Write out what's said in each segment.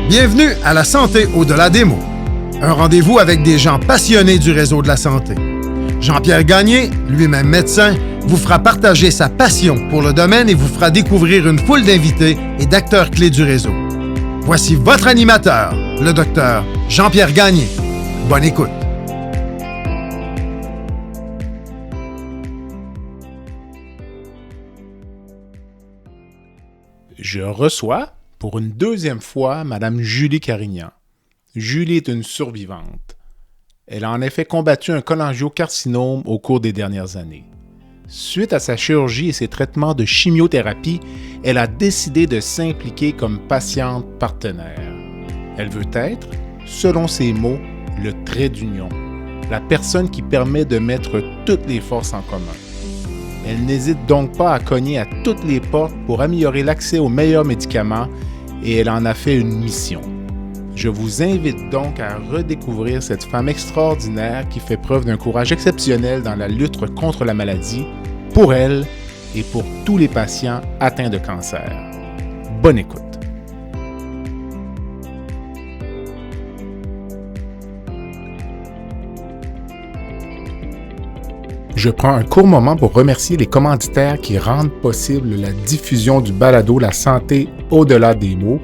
Bienvenue à La Santé au-delà des mots. Un rendez-vous avec des gens passionnés du réseau de la santé. Jean-Pierre Gagné, lui-même médecin, vous fera partager sa passion pour le domaine et vous fera découvrir une foule d'invités et d'acteurs clés du réseau. Voici votre animateur, le docteur Jean-Pierre Gagné. Bonne écoute. Je reçois pour une deuxième fois Mme Julie Carignan. Julie est une survivante. Elle a en effet combattu un cholangiocarcinome au cours des dernières années. Suite à sa chirurgie et ses traitements de chimiothérapie, elle a décidé de s'impliquer comme patiente partenaire. Elle veut être, selon ses mots, le trait d'union, la personne qui permet de mettre toutes les forces en commun. Elle n'hésite donc pas à cogner à toutes les portes pour améliorer l'accès aux meilleurs médicaments et elle en a fait une mission. Je vous invite donc à redécouvrir cette femme extraordinaire qui fait preuve d'un courage exceptionnel dans la lutte contre la maladie, pour elle et pour tous les patients atteints de cancer. Bonne écoute. Je prends un court moment pour remercier les commanditaires qui rendent possible la diffusion du balado La Santé au-delà des mots.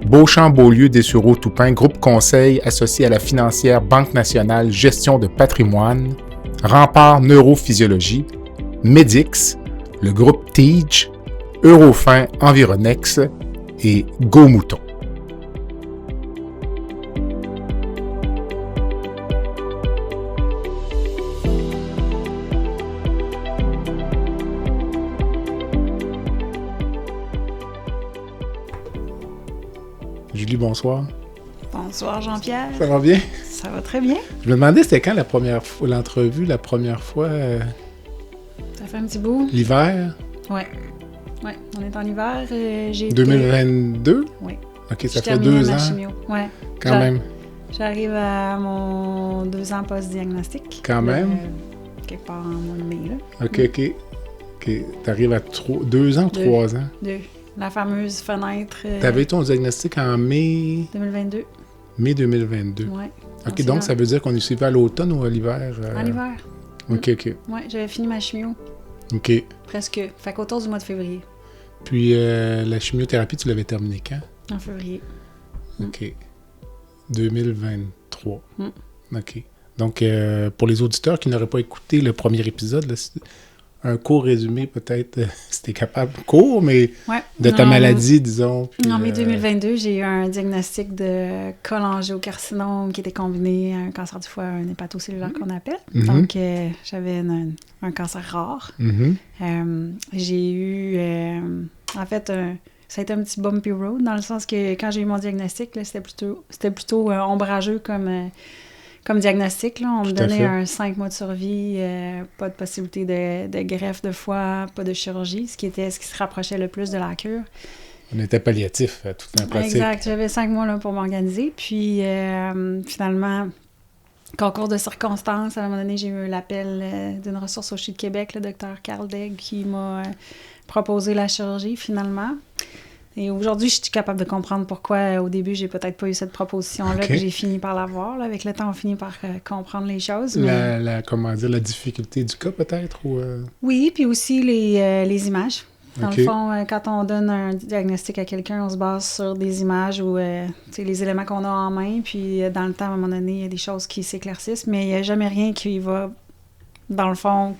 Beauchamp-Beaulieu Dessureau-Toupin, groupe conseil associé à la financière Banque nationale gestion de patrimoine, Rempart Neurophysiologie, Medix, le groupe TIGE, Eurofin Environex et Go Mouton. Julie, bonsoir. Bonsoir Jean-Pierre. Ça va bien? Ça va très bien. Je me demandais c'était quand l'entrevue, la première fois? Ça fait un petit bout. L'hiver? Ouais, on est en hiver. 2022? Oui. OK, ça fait 2 ans. Chimio. Ouais. Quand même. J'arrive à mon 2 ans post-diagnostic. Quand même. Quelque part en mois de mai, là. OK. T'arrives à 2 ans ou 3 ans? 2. La fameuse fenêtre... T'avais eu ton diagnostic en mai... 2022. Mai 2022. Ouais. OK, donc ça veut dire qu'on est suivi à l'automne ou à l'hiver? À l'hiver. OK. Ouais, j'avais fini ma chimio. OK. Presque. Fait qu'autour du mois de février. Puis la chimiothérapie, tu l'avais terminée quand? En février. OK. 2023. OK. Donc, pour les auditeurs qui n'auraient pas écouté le premier épisode, là, un court résumé peut-être, si t'es capable, court, mais de ta maladie, disons. Puis, en mai 2022, j'ai eu un diagnostic de cholangiocarcinome qui était combiné à un cancer du foie, un hépatocellulaire qu'on appelle. Donc, j'avais un cancer rare. J'ai eu, en fait, ça a été un petit bumpy road, dans le sens que quand j'ai eu mon diagnostic, là, c'était plutôt ombrageux comme diagnostic. Là. On me donnait un 5 mois de survie, pas de possibilité de greffe de foie, pas de chirurgie, ce qui se rapprochait le plus de la cure. On était palliatif à toute la pratique. Exact. J'avais 5 mois là, pour m'organiser. Puis, finalement, concours de circonstances, à un moment donné, j'ai eu l'appel d'une ressource au CHU de Québec, le docteur Carl Degg, qui m'a proposé la chirurgie, finalement. Et aujourd'hui, je suis capable de comprendre pourquoi, au début, j'ai peut-être pas eu cette proposition-là, que j'ai fini par l'avoir. Là. Avec le temps, on finit par comprendre les choses. Mais... la difficulté du cas, peut-être? Ou Oui, puis aussi les images. Dans le fond, quand on donne un diagnostic à quelqu'un, on se base sur des images ou les éléments qu'on a en main. Puis, dans le temps, à un moment donné, il y a des choses qui s'éclaircissent, mais il n'y a jamais rien qui va... dans le fond,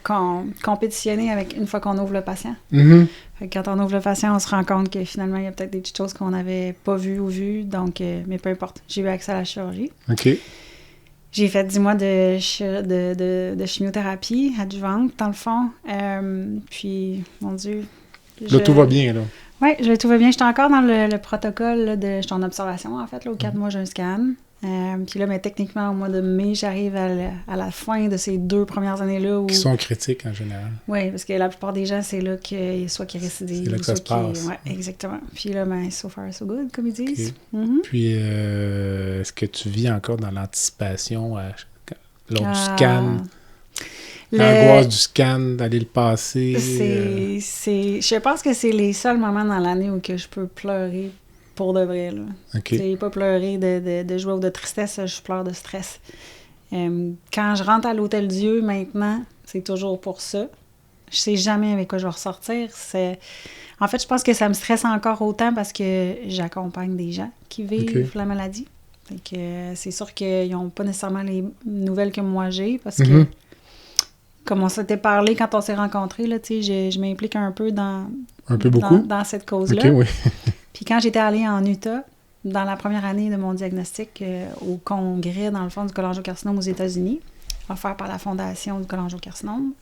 compétitionner avec une fois qu'on ouvre le patient. Fait que quand on ouvre le patient, on se rend compte que finalement, il y a peut-être des petites choses qu'on n'avait pas vues, donc, mais peu importe. J'ai eu accès à la chirurgie. OK. J'ai fait 10 mois de chimiothérapie adjuvante, dans le fond. Puis, mon Dieu... Là, tout va bien, là. Oui, tout va bien. J'étais encore dans le protocole, là, j'étais en observation, en fait. Là, aux 4 mois, j'ai un scan. Puis là, mais techniquement, au mois de mai, j'arrive à la fin de ces 2 premières années-là. Qui sont critiques, en général. Oui, parce que la plupart des gens, c'est là soit qu'ils récidivent. C'est là que ça se passe. Oui, exactement. Puis là, ben, so far, so good, comme ils disent. Okay. Puis, est-ce que tu vis encore dans l'anticipation lors du scan? L'angoisse du scan, d'aller le passer. Je pense que c'est les seuls moments dans l'année où que je peux pleurer pour de vrai, là. OK. J'ai pas pleuré de joie ou de tristesse, je pleure de stress. Quand je rentre à l'Hôtel Dieu, maintenant, c'est toujours pour ça. Je sais jamais avec quoi je vais ressortir. En fait, je pense que ça me stresse encore autant parce que j'accompagne des gens qui vivent la maladie. Fait que c'est sûr qu'ils n'ont pas nécessairement les nouvelles que moi j'ai parce que, comme on s'était parlé quand on s'est rencontrés, là, je m'implique un peu dans cette cause-là. OK, oui. Puis quand j'étais allée en Utah, dans la première année de mon diagnostic, au congrès, dans le fond, du cholangiocarcinome aux États-Unis, offert par la Fondation du cholangiocarcinome,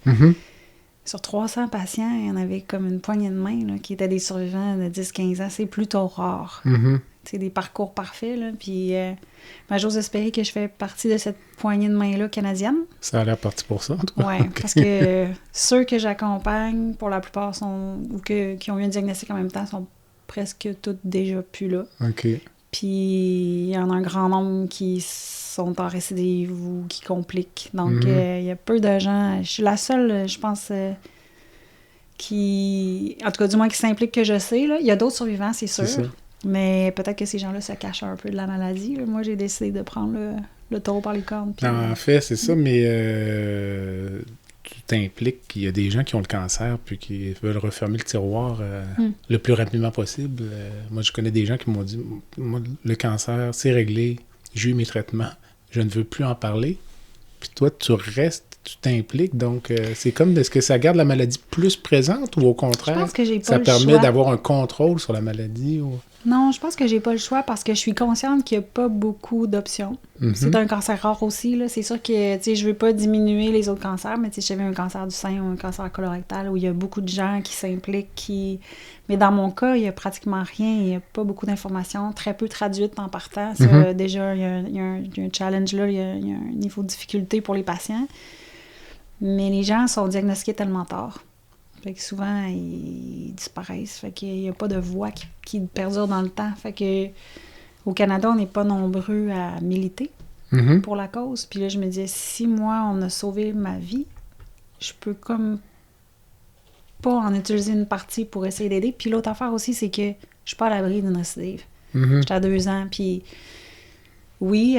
sur 300 patients, il y en avait comme une poignée de main là, qui étaient des survivants de 10-15 ans. C'est plutôt rare. C'est des parcours parfaits. Là, puis j'ose espérer que je fais partie de cette poignée de main-là canadienne. Ça a l'air parti pour ça, en tout cas. Oui, parce que ceux que j'accompagne, pour la plupart, qui ont eu un diagnostic en même temps, sont presque tous déjà plus là. OK. Puis il y en a un grand nombre qui sont en récidive ou qui compliquent. Donc, il y a peu de gens. Je suis la seule, je pense, qui... En tout cas, du moins qui s'implique que je sais. Là. Il y a d'autres survivants, c'est sûr. Mais peut-être que ces gens-là se cachent un peu de la maladie. Là. Moi, j'ai décidé de prendre le taureau par les cornes. Puis, en fait, c'est ça, mais tu t'impliques qu'il y a des gens qui ont le cancer puis qui veulent refermer le tiroir le plus rapidement possible. Moi, je connais des gens qui m'ont dit « Moi, le cancer, c'est réglé. J'ai eu mes traitements. Je ne veux plus en parler. » Puis toi, tu restes, tu t'impliques. Donc, c'est comme, est-ce que ça garde la maladie plus présente ou au contraire, je pense que j'ai pas ça le permet choix. d'avoir un contrôle sur la maladie? Ou... Non, je pense que j'ai pas le choix parce que je suis consciente qu'il n'y a pas beaucoup d'options. C'est un cancer rare aussi, là. C'est sûr que, tu sais, je veux pas diminuer les autres cancers, mais tu sais, si j'avais un cancer du sein ou un cancer colorectal où il y a beaucoup de gens qui s'impliquent, Mais dans mon cas, il y a pratiquement rien, il n'y a pas beaucoup d'informations, très peu traduites en partant. Ça, déjà, il y a un challenge là, il y a un niveau de difficulté pour les patients. Mais les gens sont diagnostiqués tellement tard. Fait que souvent, ils disparaissent. Fait qu'il n'y a pas de voix qui perdure dans le temps. Fait que au Canada, on n'est pas nombreux à militer pour la cause. Puis là, je me disais, si moi, on a sauvé ma vie, je peux comme pas en utiliser une partie pour essayer d'aider. Puis l'autre affaire aussi, c'est que je suis pas à l'abri d'une récidive. J'étais à 2 ans, puis oui,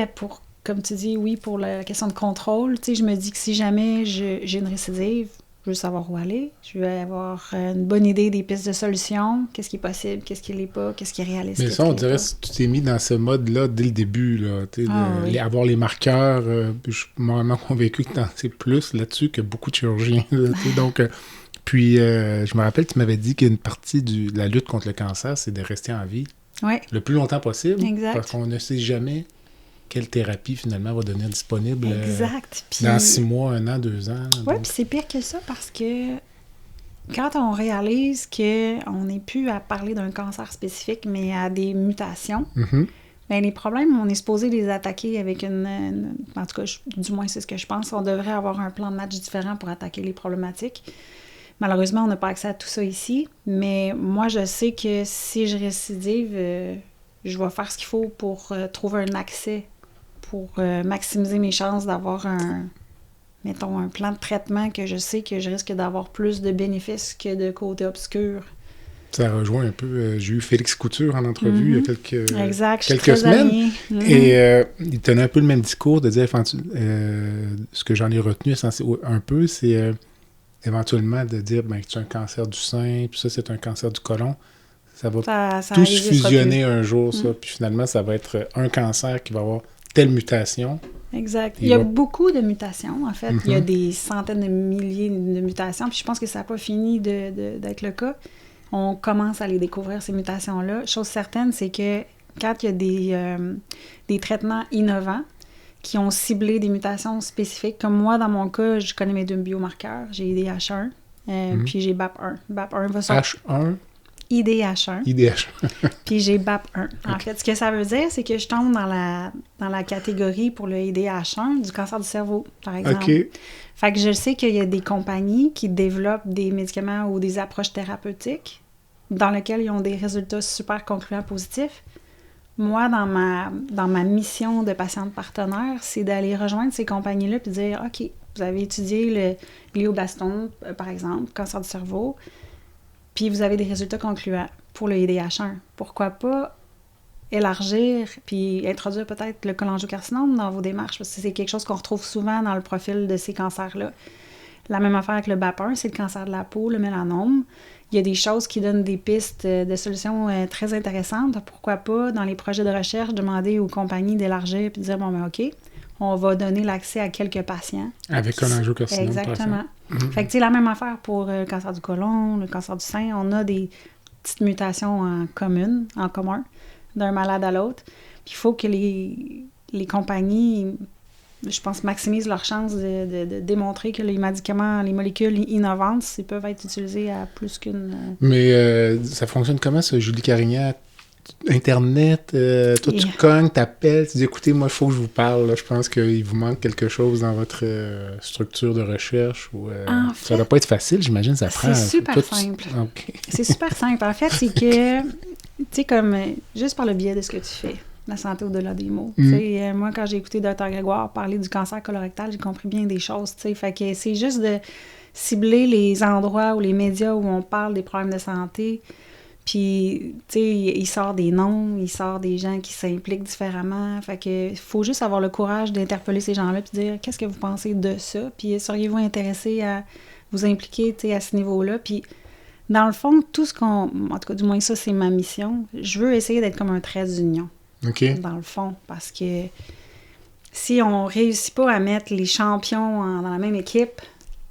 comme tu dis, oui, pour la question de contrôle, tu sais, je me dis que si jamais j'ai une récidive, je veux savoir où aller, je veux avoir une bonne idée des pistes de solution, qu'est-ce qui est possible, qu'est-ce qui l'est pas, qu'est-ce qui est réaliste. Mais ça, on dirait que tu t'es mis dans ce mode-là dès le début, là, avoir les marqueurs, je suis vraiment convaincu que t'en sais plus là-dessus que beaucoup de chirurgiens. Là, donc, puis, je me rappelle, tu m'avais dit qu'une partie de la lutte contre le cancer, c'est de rester en vie le plus longtemps possible, parce qu'on ne sait jamais quelle thérapie, finalement, va devenir disponible dans 6 mois, 1 an, 2 ans. Oui, puis c'est pire que ça, parce que quand on réalise qu'on n'est plus à parler d'un cancer spécifique, mais à des mutations, bien, les problèmes, on est supposé les attaquer avec en tout cas, du moins, c'est ce que je pense. On devrait avoir un plan de match différent pour attaquer les problématiques. Malheureusement, on n'a pas accès à tout ça ici, mais moi, je sais que si je récidive, je vais faire ce qu'il faut pour trouver un accès, pour maximiser mes chances d'avoir un plan de traitement que je sais que je risque d'avoir plus de bénéfices que de côté obscur. Ça rejoint un peu... j'ai eu Félix Couture en entrevue il y a quelques très semaines. Et il tenait un peu le même discours de dire... ce que j'en ai retenu un peu, c'est éventuellement de dire que c'est un cancer du sein, puis ça, c'est un cancer du côlon. Ça va tous fusionner un jour, ça. Puis finalement, ça va être un cancer qui va avoir telle mutation. Exact. Il y a beaucoup de mutations, en fait. Il y a des centaines de milliers de mutations. Puis je pense que ça n'a pas fini d'être le cas. On commence à les découvrir, ces mutations-là. Chose certaine, c'est que quand il y a des traitements innovants qui ont ciblé des mutations spécifiques, comme moi, dans mon cas, je connais mes 2 biomarqueurs. J'ai IDH1, puis j'ai BAP1. BAP1 va sur... H1? IDH1. IDH1. Puis j'ai BAP1. En fait, ce que ça veut dire, c'est que je tombe dans la catégorie pour le IDH1 du cancer du cerveau, par exemple. OK. Fait que je sais qu'il y a des compagnies qui développent des médicaments ou des approches thérapeutiques dans lesquelles ils ont des résultats super concluants positifs. Moi, dans ma mission de patiente partenaire, c'est d'aller rejoindre ces compagnies-là puis dire, OK, vous avez étudié le glioblastome, par exemple, cancer du cerveau, puis vous avez des résultats concluants pour le IDH1. Pourquoi pas élargir puis introduire peut-être le cholangiocarcinome dans vos démarches, parce que c'est quelque chose qu'on retrouve souvent dans le profil de ces cancers-là. La même affaire avec le BAP1, c'est le cancer de la peau, le mélanome. Il y a des choses qui donnent des pistes de solutions très intéressantes. Pourquoi pas, dans les projets de recherche, demander aux compagnies d'élargir puis de dire, bon, ben OK, on va donner l'accès à quelques patients. Avec cholangiocarcinome. Exactement. Fait que, tu sais, la même affaire pour le cancer du côlon, le cancer du sein. On a des petites mutations en commun, d'un malade à l'autre. Puis il faut que les compagnies, je pense, maximisent leur chance de démontrer que les médicaments, les molécules innovantes, ils peuvent être utilisés à plus qu'une... Mais ça fonctionne comment, ça, Julie Carignan? Internet, toi, tu cognes, t'appelles, tu dis, écoutez, moi, il faut que je vous parle, là. Je pense qu'il vous manque quelque chose dans votre structure de recherche. Ou, en fait, ça doit pas être facile, j'imagine, ça prend... C'est super simple. Okay. C'est super simple. En fait, c'est que, tu sais, comme, juste par le biais de ce que tu fais, la santé au-delà des mots. Tu sais, moi, quand j'ai écouté Dr. Grégoire parler du cancer colorectal, j'ai compris bien des choses, tu sais. Fait que c'est juste de cibler les endroits ou les médias où on parle des problèmes de santé. Puis, tu sais, il sort des noms, il sort des gens qui s'impliquent différemment. Fait que faut juste avoir le courage d'interpeller ces gens-là puis dire « Qu'est-ce que vous pensez de ça? » Puis, seriez-vous intéressé à vous impliquer, tu sais, à ce niveau-là? Puis, dans le fond, tout ce qu'on... En tout cas, du moins ça, c'est ma mission. Je veux essayer d'être comme un trait d'union, dans le fond, parce que si on réussit pas à mettre les champions dans la même équipe,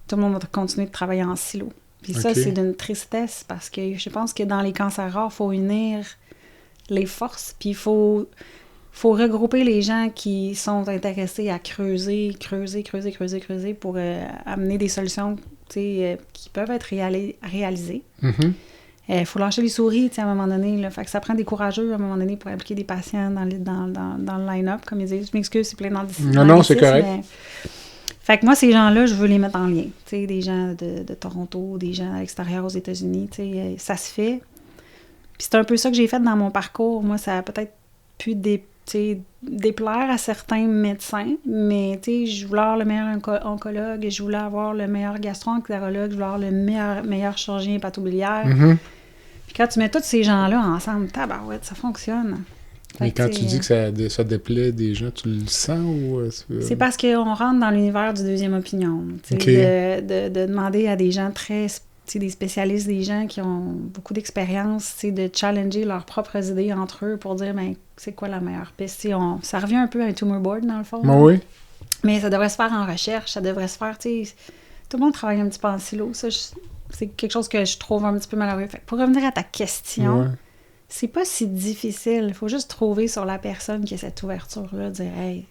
tout le monde va continuer de travailler en silo. Puis ça, c'est d'une tristesse parce que je pense que dans les cancers rares, il faut unir les forces, puis il faut regrouper les gens qui sont intéressés à creuser pour amener des solutions qui peuvent être réalisées. Il faut lâcher les souris à un moment donné. Là. Fait que ça prend des courageux à un moment donné pour impliquer des patients dans le line-up, comme ils disent. Je m'excuse, c'est plein d'anglicisme. Non, c'est correct. Mais... Fait que moi, ces gens-là, je veux les mettre en lien. Tu sais, des gens de Toronto, des gens à l'extérieur aux États-Unis, tu sais, ça se fait. Puis c'est un peu ça que j'ai fait dans mon parcours. Moi, ça a peut-être pu déplaire à certains médecins, mais tu sais, je voulais avoir le meilleur oncologue, je voulais avoir le meilleur gastro-entérologue, je voulais avoir le meilleur chirurgien hépatobiliaire. Puis quand tu mets tous ces gens-là ensemble, tabarouette, ça fonctionne. Mais quand tu dis que ça déplaît des gens, tu le sens ou... C'est parce qu'on rentre dans l'univers du deuxième opinion. De demander à des gens des spécialistes, des gens qui ont beaucoup d'expérience, de challenger leurs propres idées entre eux pour dire, ben, c'est quoi la meilleure piste? Ça revient un peu à un tumor board, dans le fond. Oui. Mais ça devrait se faire en recherche, ça devrait se faire, tout le monde travaille un petit peu en silo. Ça, c'est quelque chose que je trouve un petit peu malheureux. Fait que pour revenir à ta question... C'est pas si difficile. Il faut juste trouver sur la personne qui a cette ouverture-là, dire « Hey,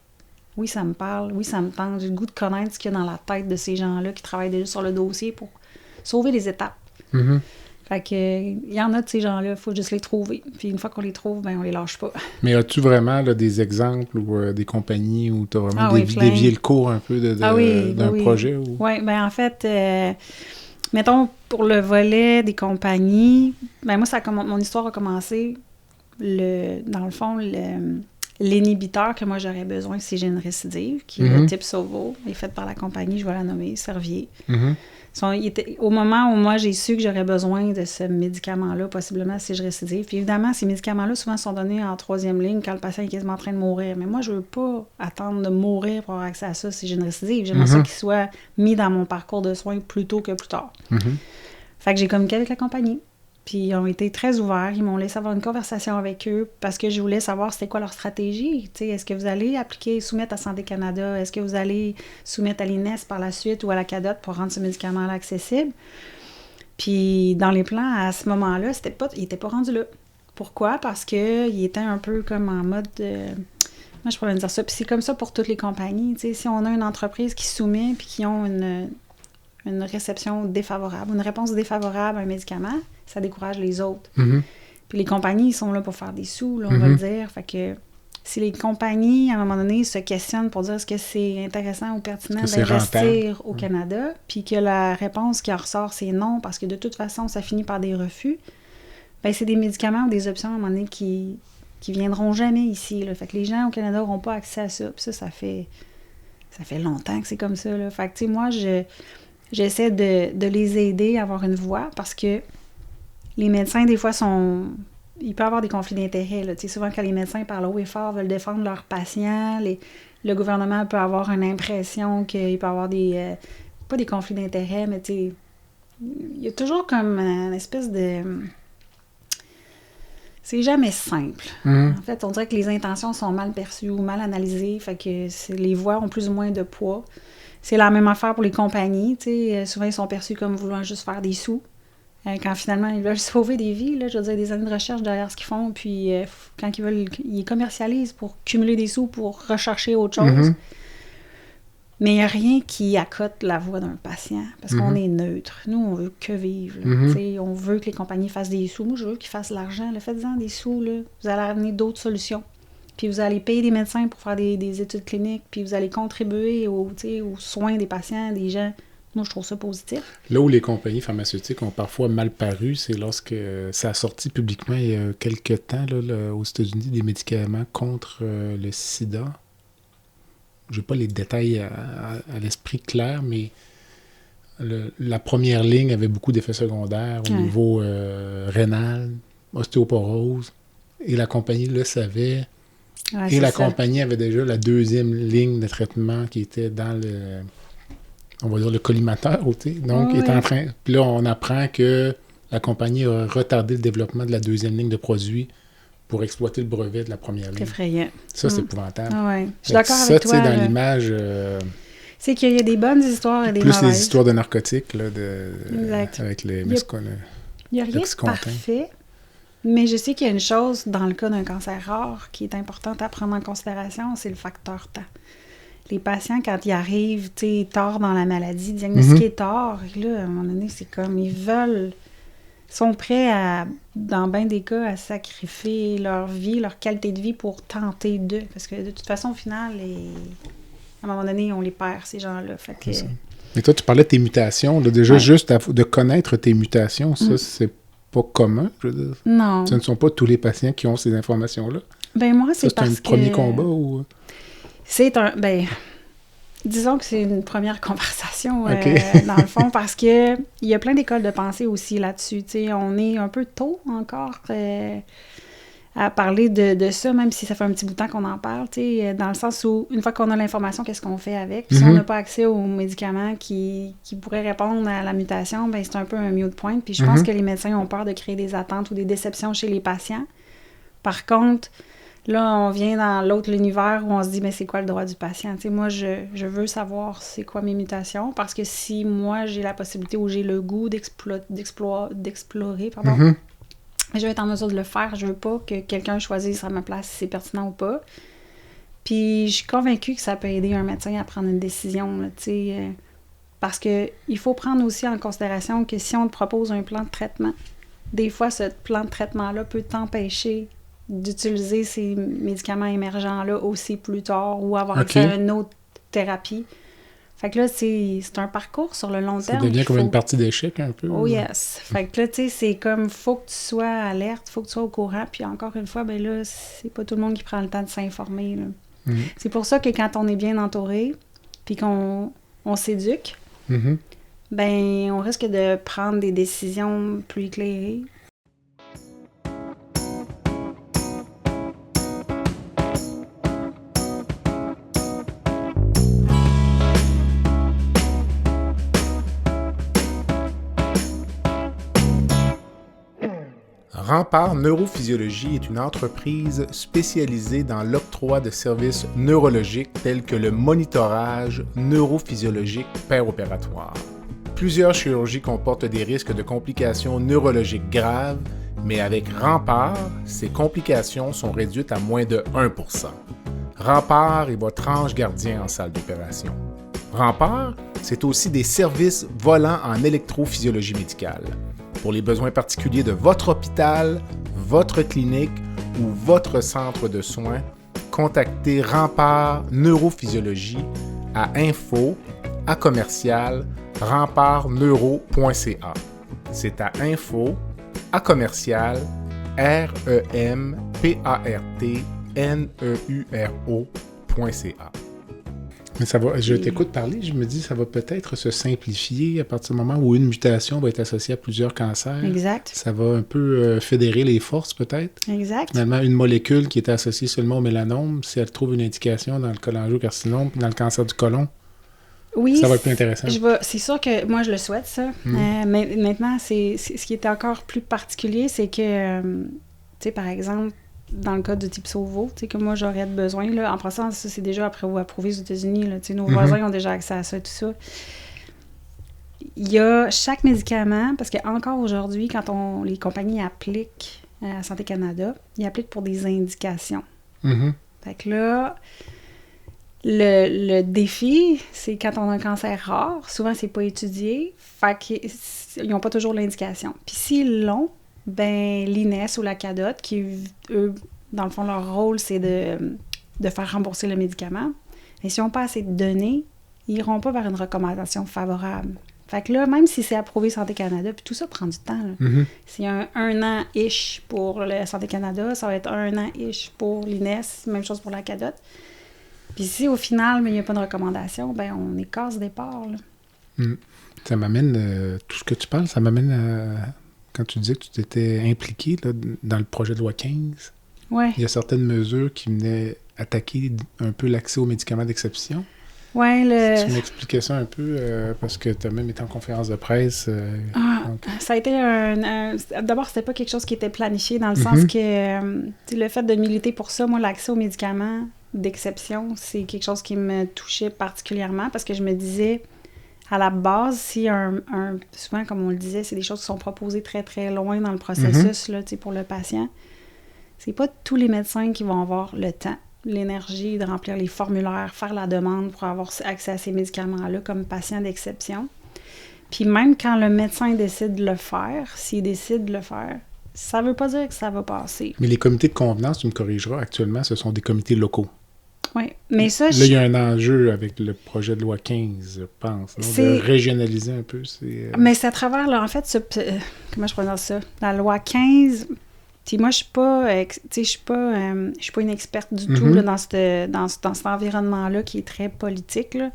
oui, ça me parle, oui, ça me tente. J'ai le goût de connaître ce qu'il y a dans la tête de ces gens-là qui travaillent déjà sur le dossier pour sauver les étapes. » Fait que, il y en a de ces gens-là, il faut juste les trouver. Puis une fois qu'on les trouve, ben on les lâche pas. Mais as-tu vraiment là, des exemples ou des compagnies où tu as vraiment dévié le cours un peu d'un projet? Oui, ben en fait... mettons, pour le volet des compagnies, ben moi, mon histoire a commencé, dans le fond, l'inhibiteur que moi j'aurais besoin si j'ai une récidive, qui est le type Sovo, est fait par la compagnie, je vais la nommer, Servier. Au moment où moi j'ai su que j'aurais besoin de ce médicament-là, possiblement si je récidive, puis évidemment, ces médicaments-là souvent sont donnés en 3e ligne quand le patient est quasiment en train de mourir. Mais moi, je veux pas attendre de mourir pour avoir accès à ça si j'ai une récidive. J'aimerais ça qu'il soit mis dans mon parcours de soins plus tôt que plus tard. Fait que j'ai communiqué avec la compagnie. Puis ils ont été très ouverts. Ils m'ont laissé avoir une conversation avec eux parce que je voulais savoir c'était quoi leur stratégie. T'sais, est-ce que vous allez soumettre à Santé Canada? Est-ce que vous allez soumettre à l'INES par la suite ou à la CADOT pour rendre ce médicament-là accessible? Puis dans les plans, à ce moment-là, il n'était pas rendu là. Pourquoi? Parce qu'il était un peu comme en mode... moi, je pourrais dire ça. Puis c'est comme ça pour toutes les compagnies. T'sais, si on a une entreprise qui soumet puis qui ont une réception défavorable, une réponse défavorable à un médicament, ça décourage les autres. Puis les compagnies, ils sont là pour faire des sous, là, on va le dire. Fait que si les compagnies, à un moment donné, se questionnent pour dire est-ce que c'est intéressant ou pertinent d'investir au Canada, puis que la réponse qui en ressort, c'est non, parce que de toute façon, ça finit par des refus, bien, c'est des médicaments ou des options, à un moment donné, qui viendront jamais ici. Là. Fait que les gens au Canada n'auront pas accès à ça. Puis ça fait longtemps que c'est comme ça. Là. Fait que, tu sais, moi, j'essaie de les aider à avoir une voix parce que les médecins, des fois, sont il peut y avoir des conflits d'intérêts. Là. Souvent, quand les médecins parlent haut et fort, veulent défendre leurs patients, le gouvernement peut avoir une impression qu'il peut y avoir pas des conflits d'intérêts, mais il y a toujours comme une espèce de... C'est jamais simple. En fait, on dirait que les intentions sont mal perçues ou mal analysées, fait que les voix ont plus ou moins de poids. C'est la même affaire pour les compagnies. Souvent, ils sont perçus comme voulant juste faire des sous. Quand finalement, ils veulent sauver des vies, là, je veux dire, des années de recherche derrière ce qu'ils font, puis quand ils commercialisent pour cumuler des sous, pour rechercher autre chose. Mais il n'y a rien qui accote la voix d'un patient, parce qu'on est neutre. Nous, on veut que vivre. On veut que les compagnies fassent des sous. Moi, je veux qu'ils fassent de l'argent. Faites-en des sous. Là. Vous allez amener d'autres solutions. Puis vous allez payer des médecins pour faire des études cliniques, puis vous allez contribuer aux soins des patients, des gens. Moi, je trouve ça positif. Là où les compagnies pharmaceutiques ont parfois mal paru, c'est lorsque ça a sorti publiquement il y a quelques temps là, aux États-Unis des médicaments contre le sida. Je n'ai pas les détails à l'esprit clair, mais la première ligne avait beaucoup d'effets secondaires au niveau rénal, ostéoporose, et la compagnie le savait. Ouais, et la compagnie avait déjà la deuxième ligne de traitement qui était dans on va dire le collimateur. Donc, est en train. Puis là, on apprend que la compagnie a retardé le développement de la deuxième ligne de produits pour exploiter le brevet de la première ligne. C'est effrayant. Ça, c'est épouvantable. Ouais. Je suis d'accord avec toi. Ça, tu sais, dans l'image... c'est qu'il y a des bonnes histoires et des mauvaises. Plus les histoires de narcotiques, là, avec les... Il n'y a rien de parfait, mais je sais qu'il y a une chose, dans le cas d'un cancer rare, qui est importante à prendre en considération, c'est le facteur temps. Les patients, quand ils arrivent, tard dans la maladie, diagnostiqués tard, et là, à un moment donné, c'est comme, ils sont prêts à, dans bien des cas, à sacrifier leur vie, leur qualité de vie pour tenter d'eux. Parce que de toute façon, au final, à un moment donné, on les perd, ces gens-là. Fait que... Mais toi, tu parlais de tes mutations. Là, déjà, juste de connaître tes mutations, ça, c'est pas commun, je veux dire. Non. Ce ne sont pas tous les patients qui ont ces informations-là. Ben moi, c'est parce que... C'est un premier combat ou... C'est un... disons que c'est une première conversation, dans le fond, parce que il y a plein d'écoles de pensée aussi là-dessus. On est un peu tôt encore à parler de ça, même si ça fait un petit bout de temps qu'on en parle, dans le sens où, une fois qu'on a l'information, qu'est-ce qu'on fait avec? Puis si on n'a pas accès aux médicaments qui pourraient répondre à la mutation, c'est un peu un mute point. Puis je pense que les médecins ont peur de créer des attentes ou des déceptions chez les patients. Par contre, là, on vient dans l'autre univers où on se dit, mais c'est quoi le droit du patient? Moi, je veux savoir c'est quoi mes mutations, parce que si moi, j'ai la possibilité ou j'ai le goût d'explorer, je vais être en mesure de le faire. Je veux pas que quelqu'un choisisse à ma place si c'est pertinent ou pas. Puis, je suis convaincue que ça peut aider un médecin à prendre une décision, là, parce que il faut prendre aussi en considération que si on te propose un plan de traitement, des fois, ce plan de traitement-là peut t'empêcher d'utiliser ces médicaments émergents-là aussi plus tard ou avoir accès à une autre thérapie. Fait que là, c'est un parcours sur le long terme. Ça devient comme une partie d'échec un peu. Oh yes. Fait que là, tu sais, c'est comme, faut que tu sois alerte, faut que tu sois au courant. Puis encore une fois, ben là, c'est pas tout le monde qui prend le temps de s'informer, là. C'est pour ça que quand on est bien entouré, puis qu'on s'éduque, ben on risque de prendre des décisions plus éclairées. Rempart Neurophysiologie est une entreprise spécialisée dans l'octroi de services neurologiques tels que le monitorage neurophysiologique péropératoire. Plusieurs chirurgies comportent des risques de complications neurologiques graves, mais avec Rempart, ces complications sont réduites à moins de 1%. Rempart est votre ange gardien en salle d'opération. Rempart, c'est aussi des services volants en électrophysiologie médicale. Pour les besoins particuliers de votre hôpital, votre clinique ou votre centre de soins, contactez Rempart Neurophysiologie à info@rempartneuro.ca. C'est à info@rempartneuro.ca. Mais ça va, je t'écoute parler, je me dis ça va peut-être se simplifier à partir du moment où une mutation va être associée à plusieurs cancers. Exact. Ça va un peu fédérer les forces peut-être. Exact. Finalement, une molécule qui était associée seulement au mélanome, si elle trouve une indication dans le cholangiocarcinome, dans le cancer du côlon, oui, ça va être plus intéressant. C'est sûr que moi, je le souhaite, ça. Mais maintenant, ce qui est encore plus particulier, c'est que, tu sais, par exemple, dans le cas de type Sauvo, tu sais, que moi, j'aurais besoin, là, en passant, ça, c'est déjà approuvé aux États-Unis, là, tu sais, nos voisins ont déjà accès à ça, tout ça. Il y a chaque médicament, parce qu'encore aujourd'hui, quand les compagnies appliquent à Santé Canada, ils appliquent pour des indications. Fait que là... Le défi, c'est quand on a un cancer rare, souvent, c'est pas étudié, fait qu'ils n'ont pas toujours l'indication. Puis s'ils l'ont, ben l'INES ou la CADOT, qui, eux, dans le fond, leur rôle, c'est de faire rembourser le médicament. Et s'ils n'ont pas assez de données, ils n'iront pas vers une recommandation favorable. Fait que là, même si c'est approuvé Santé Canada, puis tout ça prend du temps. C'est un an-ish pour le Santé Canada, ça va être un an-ish pour l'INES, même chose pour la CADOT. Puis si au final, il n'y a pas de recommandation, ben on est casse départ. Ça m'amène, tout ce que tu parles, ça m'amène à... Quand tu disais que tu t'étais impliqué là, dans le projet de loi 15, ouais. Il y a certaines mesures qui venaient attaquer un peu l'accès aux médicaments d'exception. Oui, Tu m'expliquais ça un peu, parce que tu as même été en conférence de presse. Donc... Ça a été D'abord, c'était pas quelque chose qui était planifié, dans le sens que le fait de militer pour ça, moi, l'accès aux médicaments d'exception, c'est quelque chose qui me touchait particulièrement, parce que je me disais, à la base, si souvent, comme on le disait, c'est des choses qui sont proposées très, très loin dans le processus là, pour le patient. C'est pas tous les médecins qui vont avoir le temps, l'énergie de remplir les formulaires, faire la demande pour avoir accès à ces médicaments-là comme patient d'exception. Puis même quand le médecin décide de le faire, s'il décide de le faire, ça veut pas dire que ça va passer. Mais les comités de convenance, tu me corrigeras, actuellement, ce sont des comités locaux. Oui, mais ça... Là, il y a un enjeu avec le projet de loi 15, je pense, non? De régionaliser un peu. Mais c'est à travers, là, en fait, comment je prononce ça? La loi 15... Puis moi, je suis pas une experte du tout là, dans cet environnement-là qui est très politique, là.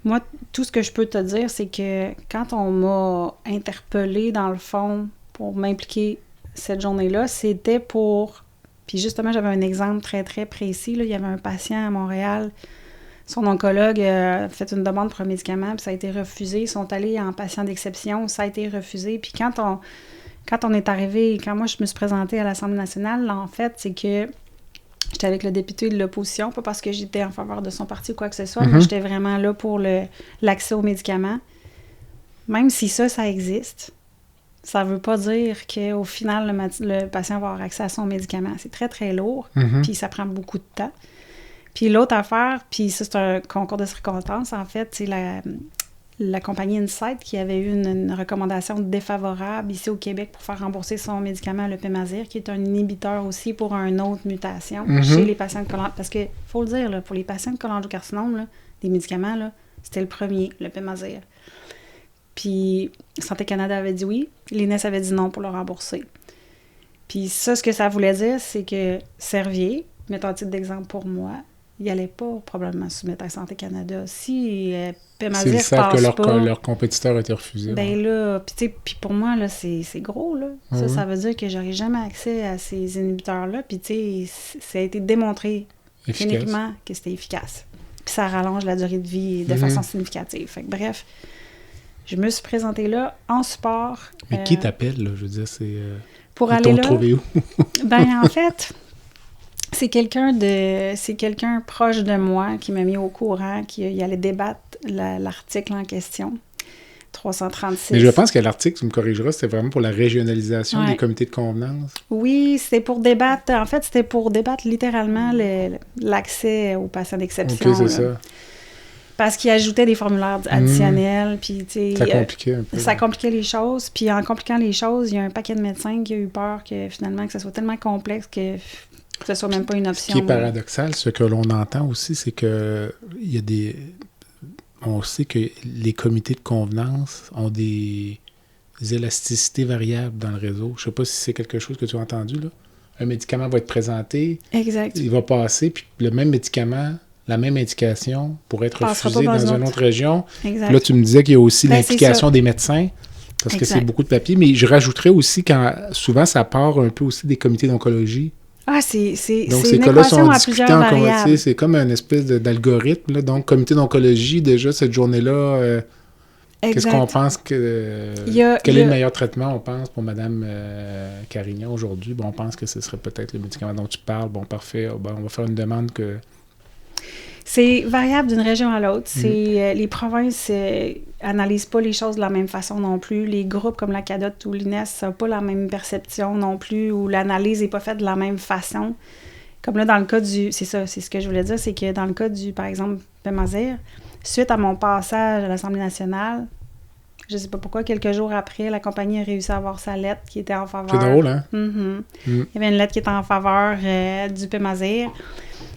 Moi, tout ce que je peux te dire, c'est que quand on m'a interpellée, dans le fond, pour m'impliquer cette journée-là, c'était pour... Puis justement, j'avais un exemple très, très précis, là. Il y avait un patient à Montréal, son oncologue a fait une demande pour un médicament, puis ça a été refusé. Ils sont allés en patient d'exception, ça a été refusé. Puis quand on est arrivé, quand moi je me suis présentée à l'Assemblée nationale, là, en fait, c'est que j'étais avec le député de l'opposition, pas parce que j'étais en faveur de son parti ou quoi que ce soit, mais j'étais vraiment là pour l'accès aux médicaments. Même si ça existe, ça veut pas dire qu'au final, le patient va avoir accès à son médicament. C'est très, très lourd, puis ça prend beaucoup de temps. Puis l'autre affaire, puis ça, c'est un concours de circonstances, en fait, c'est la compagnie Insight qui avait eu une recommandation défavorable ici au Québec pour faire rembourser son médicament, le Pemazir, qui est un inhibiteur aussi pour une autre mutation chez les patients de cholangiocarcinome. Parce que, faut le dire, là, pour les patients de cholangiocarcinome, là, des médicaments, là, c'était le premier, le Pemazir. Puis Santé Canada avait dit oui, l'INES avait dit non pour le rembourser. Puis ça, ce que ça voulait dire, c'est que Servier, mettons un titre d'exemple pour moi, il n'allait pas probablement soumettre à Santé Canada. Si Pemazir passe pas... S'ils savent que leur compétiteur a été refusé. Ben là, puis pour moi, là, c'est gros, là. Ça veut dire que j'aurais jamais accès à ces inhibiteurs-là. Puis tu sais, ça a été démontré cliniquement que c'était efficace. Puis ça rallonge la durée de vie de façon significative. Fait que bref, je me suis présentée là en support. Mais qui t'appelle, là? Je veux dire, c'est... pour aller là... trouvé où? Ben en fait... C'est quelqu'un proche de moi qui m'a mis au courant qu'il allait débattre l'article en question, 336. Mais je pense que l'article, tu me corrigeras, c'était vraiment pour la régionalisation des comités de convenance. Oui, c'était pour débattre. En fait, c'était pour débattre littéralement l'accès aux patients d'exception. OK, c'est ça. Parce qu'il ajoutait des formulaires additionnels. Puis, ça compliquait un peu. Ça compliquait les choses. Puis en compliquant les choses, il y a un paquet de médecins qui a eu peur que finalement, que ça soit tellement complexe que ce soit même pas une option. Ce qui est paradoxal, ce que l'on entend aussi, c'est que il y a des... On sait que les comités de convenance ont des élasticités variables dans le réseau. Je sais pas si c'est quelque chose que tu as entendu, là. Un médicament va être présenté. Exact. Il va passer, puis le même médicament, la même indication pourrait être Passera refusée pas dans une autre région. Exact. Puis là, tu me disais qu'il y a aussi Ben, l'implication des médecins, parce que c'est beaucoup de papier. Mais je rajouterais aussi souvent, ça part un peu aussi des comités d'oncologie. Ah, c'est Donc, une ces cas-là sont équation à discutés plusieurs en variables. comité. C'est comme une espèce d'algorithme. Là. Donc, comité d'oncologie, déjà, cette journée-là, qu'est-ce qu'on pense que... Quel est le meilleur traitement, on pense, pour Mme Carignan aujourd'hui? Bon, on pense que ce serait peut-être le médicament dont tu parles. Bon, parfait. Bon, on va faire une demande que... C'est variable d'une région à l'autre. Les provinces analysent pas les choses de la même façon non plus. Les groupes comme la CADOT ou l'INES n'ont pas la même perception non plus, ou l'analyse n'est pas faite de la même façon. Comme là, dans le cas du... C'est ça, c'est ce que je voulais dire, c'est que dans le cas du, par exemple, Pemazyre, suite à mon passage à l'Assemblée nationale, je sais pas pourquoi, quelques jours après, la compagnie a réussi à avoir sa lettre qui était en faveur... C'est drôle, hein? Il y avait une lettre qui était en faveur du Pemazyre.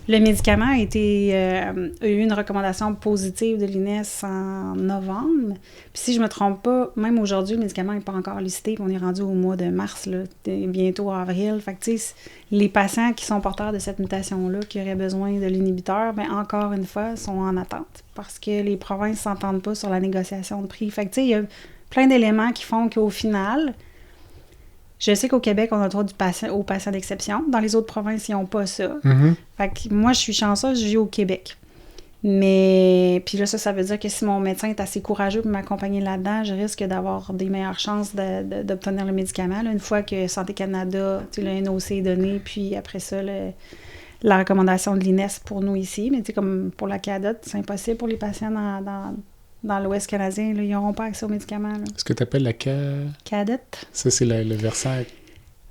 Le médicament a eu une recommandation positive de l'INES en novembre. Puis si je me trompe pas, même aujourd'hui, le médicament n'est pas encore listé. Puis on est rendu au mois de mars, là, bientôt avril. Fait que tu sais, les patients qui sont porteurs de cette mutation-là, qui auraient besoin de l'inhibiteur, bien encore une fois, sont en attente. Parce que les provinces ne s'entendent pas sur la négociation de prix. Fait que tu sais, il y a plein d'éléments qui font qu'au final... Je sais qu'au Québec, on a le droit aux patients d'exception. Dans les autres provinces, ils n'ont pas ça. Fait que moi, je suis chanceuse, je vis au Québec. Mais, puis là, ça veut dire que si mon médecin est assez courageux pour m'accompagner là-dedans, je risque d'avoir des meilleures chances d'obtenir le médicament. Là, une fois que Santé Canada, le NOC est donné, puis après ça, la recommandation de l'INES pour nous ici. Mais tu sais, comme pour la CADOT, c'est impossible pour les patients dans l'Ouest canadien, là, ils n'auront pas accès aux médicaments. Là. Ce que tu appelles la CADOT. Ça, c'est le versant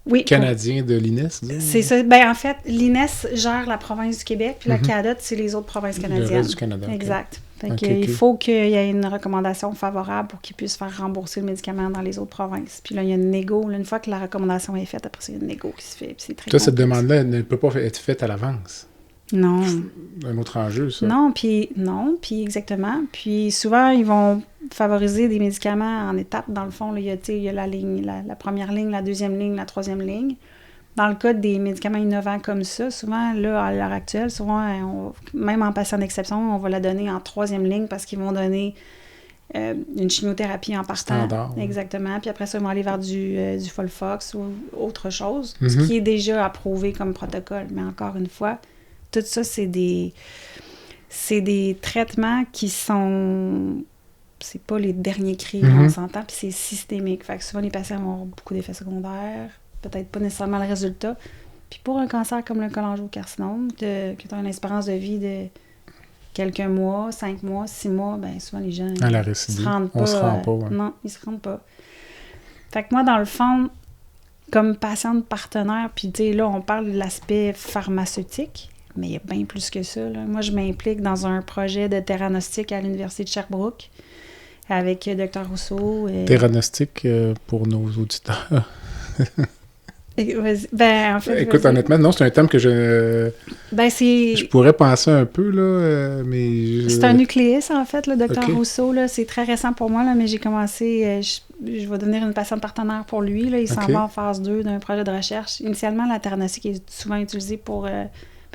oui, canadien de l'INES. C'est ça. Ben, en fait, l'INES gère la province du Québec, puis la CADOT, c'est les autres provinces canadiennes. Le reste du Canada. Exact. Il faut qu'il y ait une recommandation favorable pour qu'ils puissent faire rembourser le médicament dans les autres provinces. Puis là, il y a une négo. Là, une fois que la recommandation est faite, après ça, il y a une négo qui se fait. Puis c'est très complexe. Cette demande-là ne peut pas être faite à l'avance. Non. Un autre enjeu, ça. Non, puis exactement. Puis souvent, ils vont favoriser des médicaments en étapes. Dans le fond, là, il y a la ligne, la première ligne, la deuxième ligne, la troisième ligne. Dans le cas des médicaments innovants comme ça, souvent, là, à l'heure actuelle, souvent, même en patient d'exception, on va la donner en troisième ligne parce qu'ils vont donner une chimiothérapie en partant. Standard. Exactement. Puis après ça, ils vont aller vers du Folfox ou autre chose, ce qui est déjà approuvé comme protocole. Mais encore une fois, tout ça, c'est des traitements qui sont... C'est pas les derniers cris, on s'entend, puis c'est systémique. Fait que souvent, les patients vont avoir beaucoup d'effets secondaires, peut-être pas nécessairement le résultat. Puis pour un cancer comme le cholangiocarcinome, qui a une espérance de vie de quelques mois, 5 mois, 6 mois, bien souvent, les gens se rendent pas. On se rend pas. Ouais. Non, ils se rendent pas. Fait que moi, dans le fond, comme patiente partenaire, puis tu sais, là, on parle de l'aspect pharmaceutique, mais il y a bien plus que ça. Là. Moi, je m'implique dans un projet de theranostic à l'Université de Sherbrooke avec Dr Rousseau. Theranostic pour nos auditeurs. Ben, en fait, écoute, honnêtement, non, c'est un thème que je pourrais penser un peu, là, mais... C'est un nucléus, en fait, le Dr Rousseau, là, c'est très récent pour moi, là, mais j'ai commencé, je vais devenir une patiente partenaire pour lui, là, il s'en va en phase 2 d'un projet de recherche. Initialement, la theranostic est souvent utilisée pour...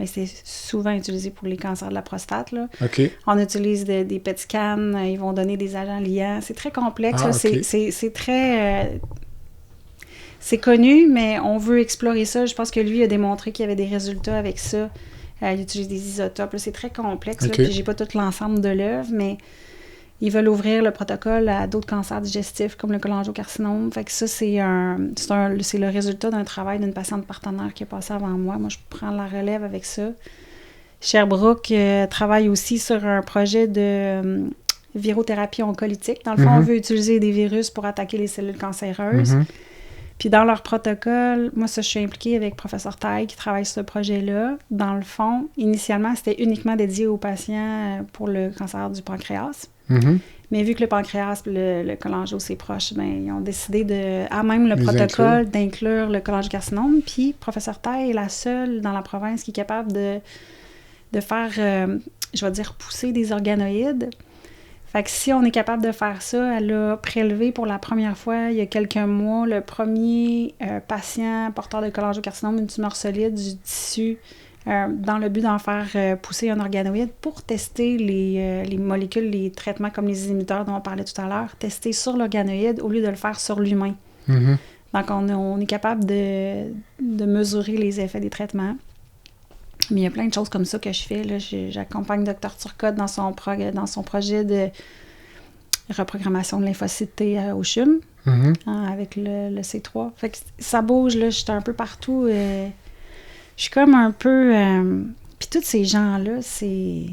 c'est souvent utilisé pour les cancers de la prostate. Là. On utilise des PET scans, ils vont donner des agents liants. C'est très complexe. C'est très... c'est connu, mais on veut explorer ça. Je pense que lui a démontré qu'il y avait des résultats avec ça. Il utilise des isotopes. Là. C'est très complexe. Là, puis j'ai pas tout l'ensemble de l'œuvre, mais ils veulent ouvrir le protocole à d'autres cancers digestifs comme le cholangiocarcinome. Fait que ça, c'est le résultat d'un travail d'une patiente partenaire qui a passé avant moi. Moi, je prends la relève avec ça. Sherbrooke travaille aussi sur un projet de virothérapie oncolytique. Dans le fond, on veut utiliser des virus pour attaquer les cellules cancéreuses. Puis dans leur protocole, moi, ça, je suis impliquée avec professeur Taille qui travaille sur ce projet-là. Dans le fond, initialement, c'était uniquement dédié aux patients pour le cancer du pancréas. Mais vu que le pancréas, le cholangio, c'est proche, ben, ils ont décidé même le protocole, d'inclure le cholangiocarcinome. Puis, professeur Taille est la seule dans la province qui est capable de faire, je vais dire, pousser des organoïdes. Fait que si on est capable de faire ça, elle a prélevé pour la première fois, il y a quelques mois, le premier patient porteur de cholangiocarcinome, une tumeur solide du tissu dans le but d'en faire pousser un organoïde pour tester les molécules, les traitements comme les inhibiteurs dont on parlait tout à l'heure, tester sur l'organoïde au lieu de le faire sur l'humain. Mhm. Donc, on est capable de mesurer les effets des traitements. Mais il y a plein de choses comme ça que je fais. Là. J'accompagne Dr Turcotte dans son projet de reprogrammation de lymphocytes T au CHUM, avec le C3. Fait que ça bouge, là. Je suis un peu partout. Je suis comme un peu... Puis tous ces gens-là, c'est...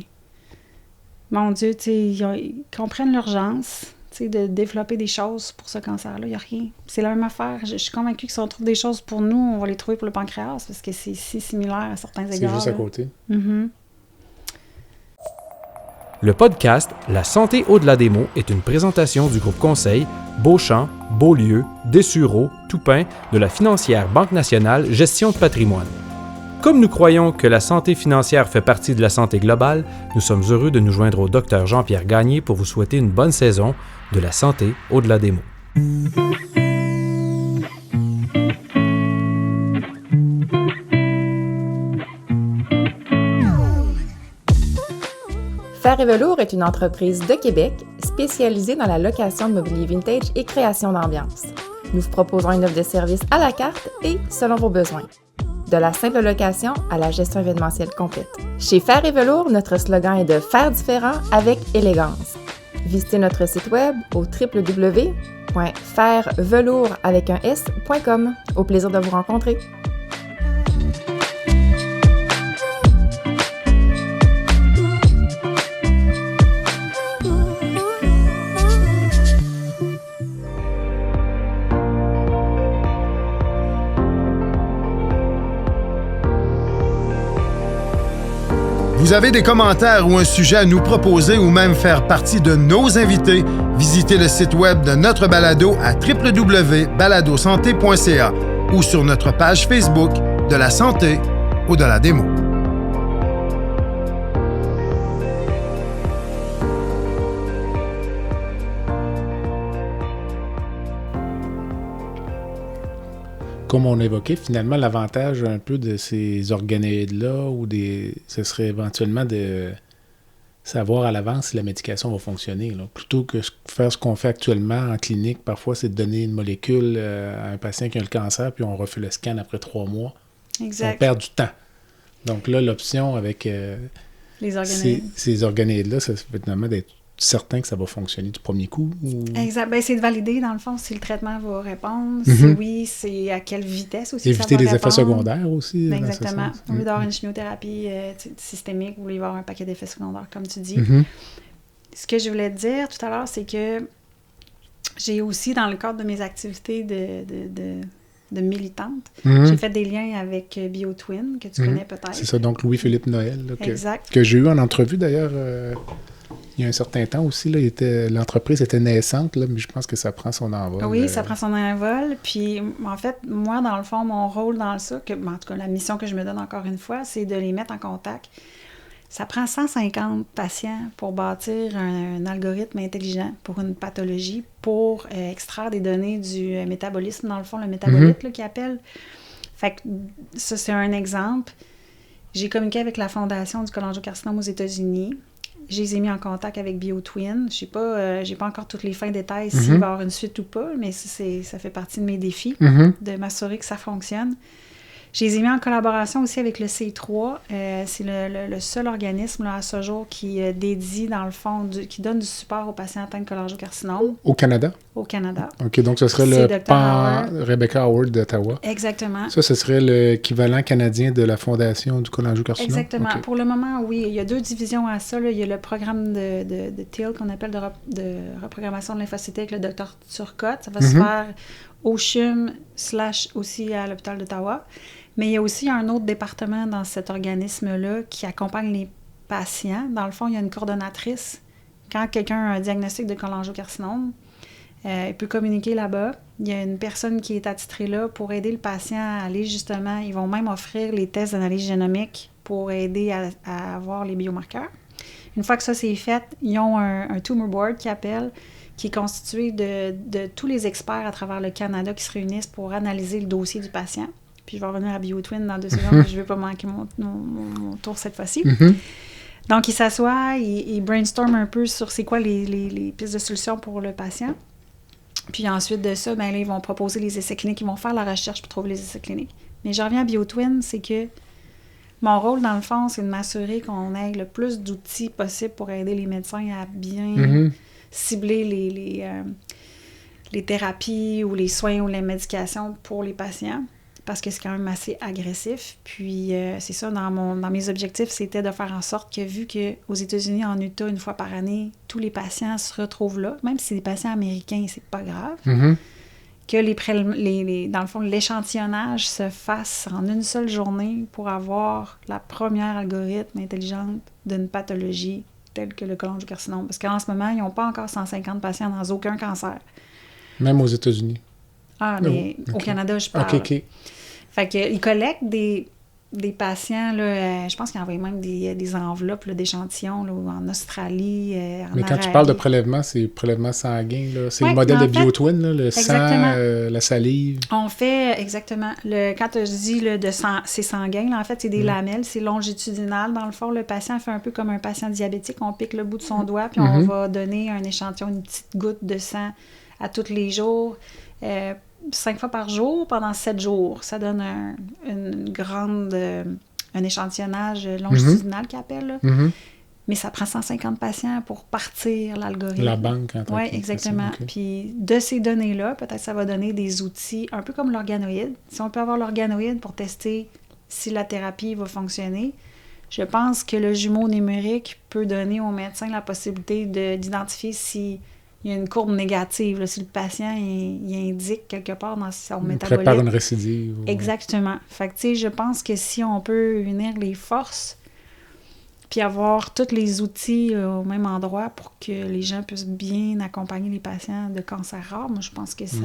Mon Dieu, tu sais, ils comprennent l'urgence, tu sais, de développer des choses pour ce cancer-là. Il n'y a rien. C'est la même affaire. Je suis convaincue que si on trouve des choses pour nous, on va les trouver pour le pancréas, parce que c'est si similaire à certains égards. C'est juste à côté. Mm-hmm. Le podcast La santé au-delà des mots est une présentation du groupe conseil Beauchamp, Beaulieu, Dessureau, Toupin de la financière Banque nationale Gestion de patrimoine. Comme nous croyons que la santé financière fait partie de la santé globale, nous sommes heureux de nous joindre au Dr Jean-Pierre Gagné pour vous souhaiter une bonne saison de la santé au-delà des mots. Fer et Velours est une entreprise de Québec spécialisée dans la location de mobilier vintage et création d'ambiance. Nous vous proposons une offre de service à la carte et selon vos besoins. De la simple location à la gestion événementielle complète. Chez Fer et Velours, notre slogan est de faire différent avec élégance. Visitez notre site web au www.fervelours.com. Au plaisir de vous rencontrer. Vous avez des commentaires ou un sujet à nous proposer ou même faire partie de nos invités, visitez le site web de notre balado à www.baladosanté.ca ou sur notre page Facebook de la santé au-delà des mots. Comme on évoquait, finalement, l'avantage un peu de ces organoïdes-là, ce serait éventuellement de savoir à l'avance si la médication va fonctionner. Là. Plutôt que faire ce qu'on fait actuellement en clinique, parfois, c'est de donner une molécule à un patient qui a le cancer, puis on refait le scan après 3 mois. Exact. On perd du temps. Donc là, l'option avec les organoïdes. ces organoïdes-là, ça fait finalement d'être certain que ça va fonctionner du premier coup? Ou... Exact. Ben, c'est de valider, dans le fond, si le traitement va répondre. Si oui, c'est à quelle vitesse aussi éviter ça va les répondre. effets secondaires aussi. Ben, exactement. Au lieu d'avoir une chimiothérapie systémique, vous voulez avoir un paquet d'effets secondaires, comme tu dis. Ce que je voulais te dire tout à l'heure, c'est que j'ai aussi, dans le cadre de mes activités de militante, j'ai fait des liens avec BioTwin, que tu connais peut-être. C'est ça, donc Louis-Philippe Noël, là, exact. Que j'ai eu en entrevue d'ailleurs il y a un certain temps aussi. Là, l'entreprise était naissante, là, mais je pense que ça prend son envol. Oui, ça prend son envol. Puis, en fait, moi, dans le fond, mon rôle dans ça, en tout cas, la mission que je me donne encore une fois, c'est de les mettre en contact. Ça prend 150 patients pour bâtir un algorithme intelligent pour une pathologie, pour extraire des données du métabolisme, dans le fond, le métabolite là, qu'ils appellent. Fait que ça, c'est un exemple. J'ai communiqué avec la Fondation du cholangiocarcinome aux États-Unis. Je les ai mis en contact avec BioTwin. Je sais pas, j'ai pas encore tous les fins détails s'il va y avoir une suite ou pas, mais ça fait partie de mes défis, de m'assurer que ça fonctionne. Je les ai mis en collaboration aussi avec le C3. C'est le seul organisme là, à ce jour qui dédie, dans le fond, qui donne du support aux patients atteints de cholangiocarcinome. Au Canada? Au Canada. OK, donc ce serait le Rebecca Howard d'Ottawa. Exactement. Ça, ce serait l'équivalent canadien de la Fondation du cholangiocarcinome? Exactement. Okay. Pour le moment, oui. Il y a 2 divisions à ça. Là. Il y a le programme de TIL qu'on appelle de reprogrammation de lymphocytes avec le Dr Turcotte. Ça va se faire au CHUM / aussi à l'hôpital d'Ottawa. Mais il y a aussi un autre département dans cet organisme-là qui accompagne les patients. Dans le fond, il y a une coordonnatrice. Quand quelqu'un a un diagnostic de cholangiocarcinome, il peut communiquer là-bas. Il y a une personne qui est attitrée là pour aider le patient à aller justement... Ils vont même offrir les tests d'analyse génomique pour aider à avoir les biomarqueurs. Une fois que ça c'est fait, ils ont un tumor board qui est constitué de tous les experts à travers le Canada qui se réunissent pour analyser le dossier du patient. Puis je vais revenir à BioTwin dans 2 secondes, je ne vais pas manquer mon tour cette fois-ci. Donc, ils s'assoient, ils brainstorment un peu sur c'est quoi les pistes de solutions pour le patient. Puis ensuite de ça, ben là, ils vont proposer les essais cliniques, ils vont faire la recherche pour trouver les essais cliniques. Mais je reviens à BioTwin, c'est que mon rôle, dans le fond, c'est de m'assurer qu'on ait le plus d'outils possible pour aider les médecins à bien cibler les thérapies ou les soins ou les médications pour les patients, parce que c'est quand même assez agressif. Puis c'est ça, dans mes objectifs, c'était de faire en sorte que, vu qu'aux États-Unis, en Utah, 1 fois par année, tous les patients se retrouvent là, même si c'est des patients américains, c'est pas grave, que dans le fond, l'échantillonnage se fasse en une seule journée pour avoir la première algorithme intelligente d'une pathologie telle que le cholangiocarcinome. Parce qu'en ce moment, ils n'ont pas encore 150 patients dans aucun cancer. Même aux États-Unis. Ah, mais au Canada, je parle. OK. Fait qu'ils collectent des patients, là, je pense qu'ils envoient même des enveloppes là, d'échantillons là, en Australie, en Mais quand Arabie. tu parles de prélèvement, c'est prélèvement sanguin, là. C'est Ouais, le modèle de en fait, BioTwin, là, le exactement. sang, la salive. On fait, exactement, quand je dis là, c'est sanguin, là, en fait, c'est des lamelles, c'est longitudinal. Dans le fond, le patient fait un peu comme un patient diabétique. On pique le bout de son doigt, puis on va donner un échantillon, une petite goutte de sang à tous les jours, 5 fois par jour, pendant 7 jours. Ça donne un échantillonnage longitudinal qu'ils appellent, là. Mais ça prend 150 patients pour partir l'algorithme. La banque, en tant Oui, que exactement. okay. Puis de ces données-là, peut-être ça va donner des outils, un peu comme l'organoïde. Si on peut avoir l'organoïde pour tester si la thérapie va fonctionner, je pense que le jumeau numérique peut donner au médecin la possibilité d'identifier s'il y a une courbe négative, là, si le patient il indique quelque part dans son métabolite. Prépare une récidive. Exactement. Fait que, tu sais, je pense que si on peut unir les forces puis avoir tous les outils au même endroit pour que les gens puissent bien accompagner les patients de cancer rare, moi, je pense que ça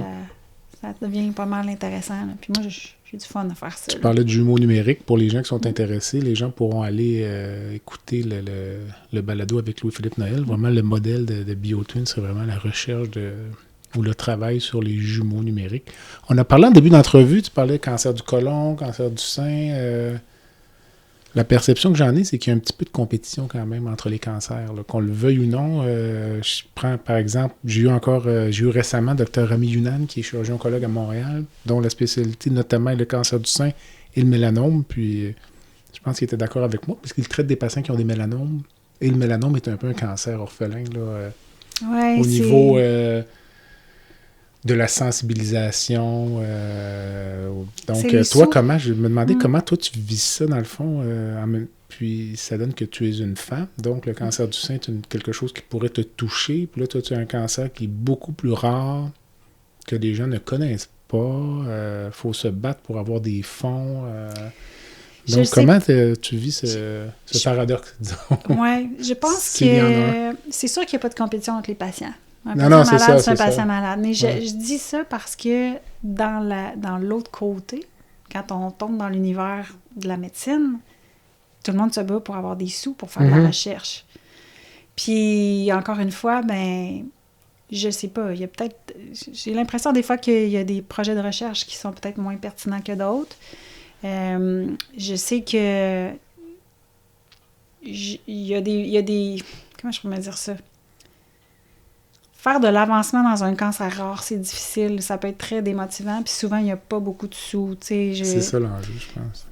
devient pas mal intéressant. Là. Puis moi, j'ai du fun à faire ça. Tu parlais de jumeaux numériques. Pour les gens qui sont intéressés, les gens pourront aller écouter le balado avec Louis-Philippe Noël. Vraiment, le modèle de BioTwin, c'est vraiment la recherche ou le travail sur les jumeaux numériques. On a parlé en début d'entrevue, tu parlais cancer du côlon, cancer du sein. La perception que j'en ai, c'est qu'il y a un petit peu de compétition quand même entre les cancers. Là. Qu'on le veuille ou non, je prends par exemple, j'ai eu récemment Dr Rami Younan, qui est chirurgien-oncologue à Montréal, dont la spécialité notamment est le cancer du sein et le mélanome. Puis je pense qu'il était d'accord avec moi, parce qu'il traite des patients qui ont des mélanomes. Et le mélanome est un peu un cancer orphelin là, au niveau de la sensibilisation. Donc, toi, comment, je me demandais comment toi tu vis ça dans le fond, puis ça donne que tu es une femme, donc le cancer du sein est quelque chose qui pourrait te toucher, puis là, toi, tu as un cancer qui est beaucoup plus rare, que les gens ne connaissent pas, faut se battre pour avoir des fonds. Donc, comment tu vis ce paradoxe, disons? Oui, je pense que c'est sûr qu'il n'y a pas de compétition entre les patients. Un patient malade, c'est un patient malade. Mais je dis ça parce que dans l'autre côté, quand on tombe dans l'univers de la médecine, tout le monde se bat pour avoir des sous pour faire de la recherche. Puis, encore une fois, je sais pas, il y a peut-être... J'ai l'impression des fois qu'il y a des projets de recherche qui sont peut-être moins pertinents que d'autres. Je sais que il y a des... Comment je pourrais dire ça? Faire de l'avancement dans un cancer rare, c'est difficile. Ça peut être très démotivant. Puis souvent, il n'y a pas beaucoup de sous. C'est ça l'enjeu, je pense.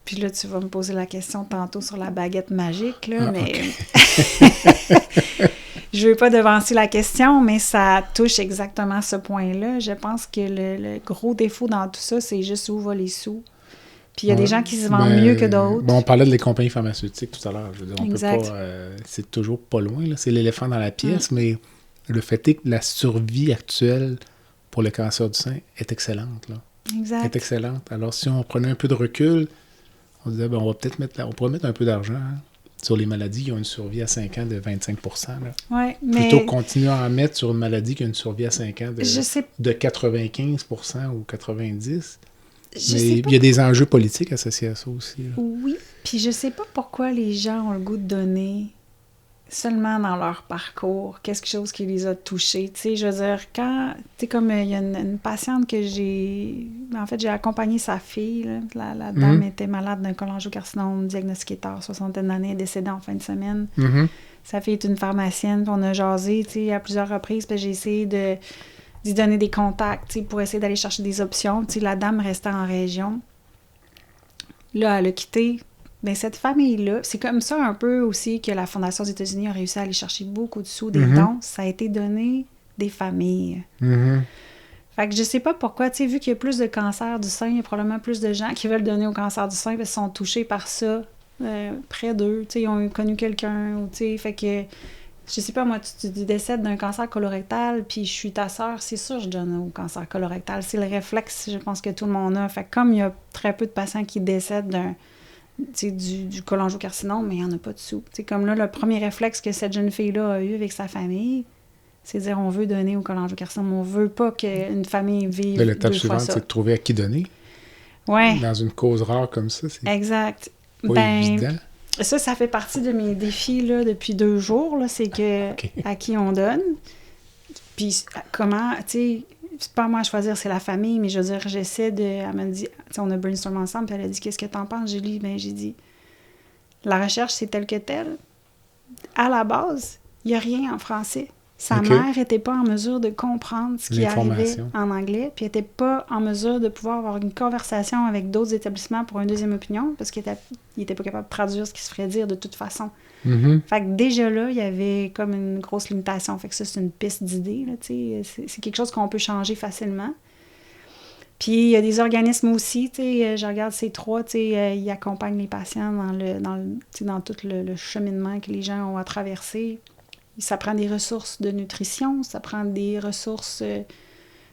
Puis là, tu vas me poser la question tantôt sur la baguette magique, là, mais... Okay. Je veux pas devancer la question, mais ça touche exactement ce point-là. Je pense que le gros défaut dans tout ça, c'est juste où vont les sous. Puis il y a des gens qui se vendent mieux que d'autres. On parlait des compagnies pharmaceutiques tout à l'heure. Je veux dire, on peut pas... c'est toujours pas loin, là. C'est l'éléphant dans la pièce, mais le fait est que la survie actuelle pour le cancer du sein est excellente, là. Exact. Est excellente. Alors, si on prenait un peu de recul, on disait, on va peut-être on pourrait mettre un peu d'argent sur les maladies qui ont une survie à 5 ans de 25 %. Ouais, mais... Plutôt que continuer à en mettre sur une maladie qui a une survie à 5 ans de 95 % ou 90 %. Mais il y a des enjeux politiques associés à ça aussi. Là. Oui, puis je sais pas pourquoi les gens ont le goût de donner seulement dans leur parcours, quelque chose qui les a touchés. Tu sais, je veux dire, quand, tu sais, comme il y a une patiente que j'ai, en fait, j'ai accompagné sa fille, là. La dame était malade d'un cholangiocarcinome, diagnostiqué tard, 60 d'années, décédée en fin de semaine. Sa fille est une pharmacienne, puis on a jasé, tu sais, à plusieurs reprises, puis j'ai essayé d'y donner des contacts, tu sais, pour essayer d'aller chercher des options. Tu sais, la dame restait en région. Là, elle a quitté. Bien, cette famille-là, c'est comme ça un peu aussi que la Fondation aux États-Unis a réussi à aller chercher beaucoup de sous, des dons. Ça a été donné des familles. Fait que je sais pas pourquoi, tu sais, vu qu'il y a plus de cancer du sein, il y a probablement plus de gens qui veulent donner au cancer du sein parce qu'ils sont touchés par ça près d'eux. Tu sais, ils ont connu quelqu'un, ou tu sais, fait que, je sais pas, moi, tu décèdes d'un cancer colorectal, puis je suis ta sœur, c'est sûr je donne au cancer colorectal. C'est le réflexe, je pense, que tout le monde a. Fait que comme il y a très peu de patients qui décèdent du cholangiocarcinome, mais il n'y en a pas de sous. T'sais, comme là, le premier réflexe que cette jeune fille-là a eu avec sa famille, c'est de dire on veut donner au cholangiocarcinome, on veut pas qu'une famille vive deux fois ça. L'étape suivante, c'est de trouver à qui donner. Ouais. Dans une cause rare comme ça, c'est exact. pas évident. Ça fait partie de mes défis là, depuis 2 jours, là, c'est que à qui on donne. Puis comment, tu sais, c'est pas moi à choisir, c'est la famille, mais je veux dire, j'essaie de... Elle m'a dit, on a brainstormé ensemble, puis elle a dit, qu'est-ce que t'en penses, Julie? Ben, j'ai dit, la recherche, c'est tel que tel. À la base, il n'y a rien en français. Sa mère n'était pas en mesure de comprendre ce qui arrivait en anglais, puis elle n'était pas en mesure de pouvoir avoir une conversation avec d'autres établissements pour une deuxième opinion, parce qu'il n'était pas capable de traduire ce qui se ferait dire de toute façon. Fait que déjà là, il y avait comme une grosse limitation. Fait que ça, c'est une piste d'idée, là, tu sais. C'est quelque chose qu'on peut changer facilement. Puis il y a des organismes aussi, tu sais, je regarde ces 3, tu sais, ils accompagnent les patients dans tout le cheminement que les gens ont à traverser. Ça prend des ressources de nutrition, ça prend des ressources, tu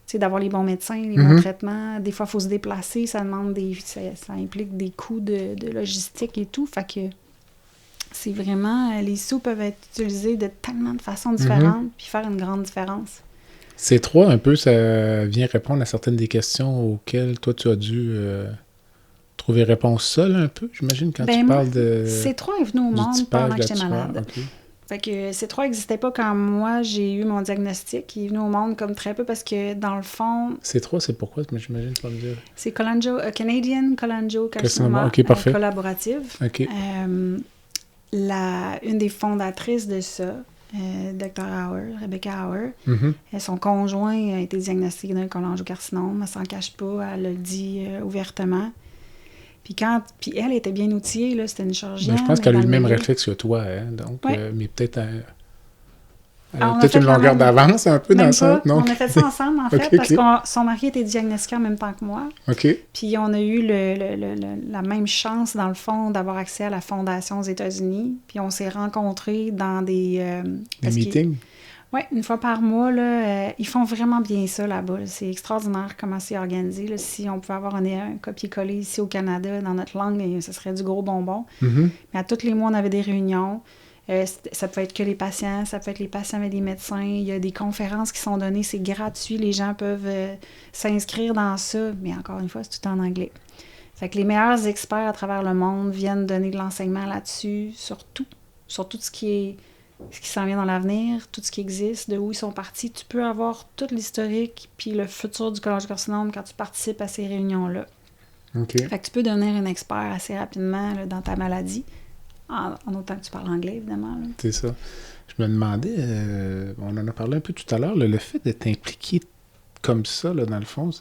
sais, d'avoir les bons médecins, les bons traitements. Des fois, il faut se déplacer, ça demande ça implique des coûts de logistique et tout. Fait que c'est vraiment... Les sous peuvent être utilisés de tellement de façons différentes puis faire une grande différence. Ces 3, un peu, ça vient répondre à certaines des questions auxquelles toi, tu as dû trouver réponse seule un peu, j'imagine, quand tu parles de... Ces 3 est venu au monde pendant que j'étais malade. Fait que ces 3 n'existaient pas quand moi, j'ai eu mon diagnostic. Il est venu au monde comme très peu parce que, dans le fond... Ces 3, c'est pourquoi, j'imagine, tu vas me dire? C'est Canadian Cholangiocarcinoma collaborative. OK. Une des fondatrices de ça, Dr. Hauer, Rebecca Hauer, son conjoint a été diagnostiqué d'un cholangiocarcinome. Elle s'en cache pas, elle le dit ouvertement. Puis elle était bien outillée, là, c'était une chirurgienne. Je pense qu'elle a eu le même réflexe que toi, hein, donc, mais peut-être peut-être une longueur d'avance un peu dans ça, non? On a fait ça ensemble, en fait, parce que son mari était diagnostiqué en même temps que moi. Puis on a eu la même chance, dans le fond, d'avoir accès à la Fondation aux États-Unis. Puis on s'est rencontrés dans des meetings? Oui, une fois par mois, là, ils font vraiment bien ça là-bas. Là. C'est extraordinaire comment c'est organisé. Là. Si on pouvait avoir un copier-coller ici au Canada dans notre langue, ce serait du gros bonbon. Mais à tous les mois, on avait des réunions. Ça peut être que les patients, ça peut être les patients avec des médecins. Il y a des conférences qui sont données, c'est gratuit. Les gens peuvent s'inscrire dans ça. Mais encore une fois, c'est tout en anglais. Fait que les meilleurs experts à travers le monde viennent donner de l'enseignement là-dessus, sur tout ce qui s'en vient dans l'avenir, tout ce qui existe, de où ils sont partis. Tu peux avoir tout l'historique puis le futur du cholangiocarcinome quand tu participes à ces réunions-là. Fait que tu peux devenir un expert assez rapidement là, dans ta maladie, en autant que tu parles anglais, évidemment. Là. C'est ça. Je me demandais, on en a parlé un peu tout à l'heure, le fait d'être impliqué comme ça, là, dans le fond,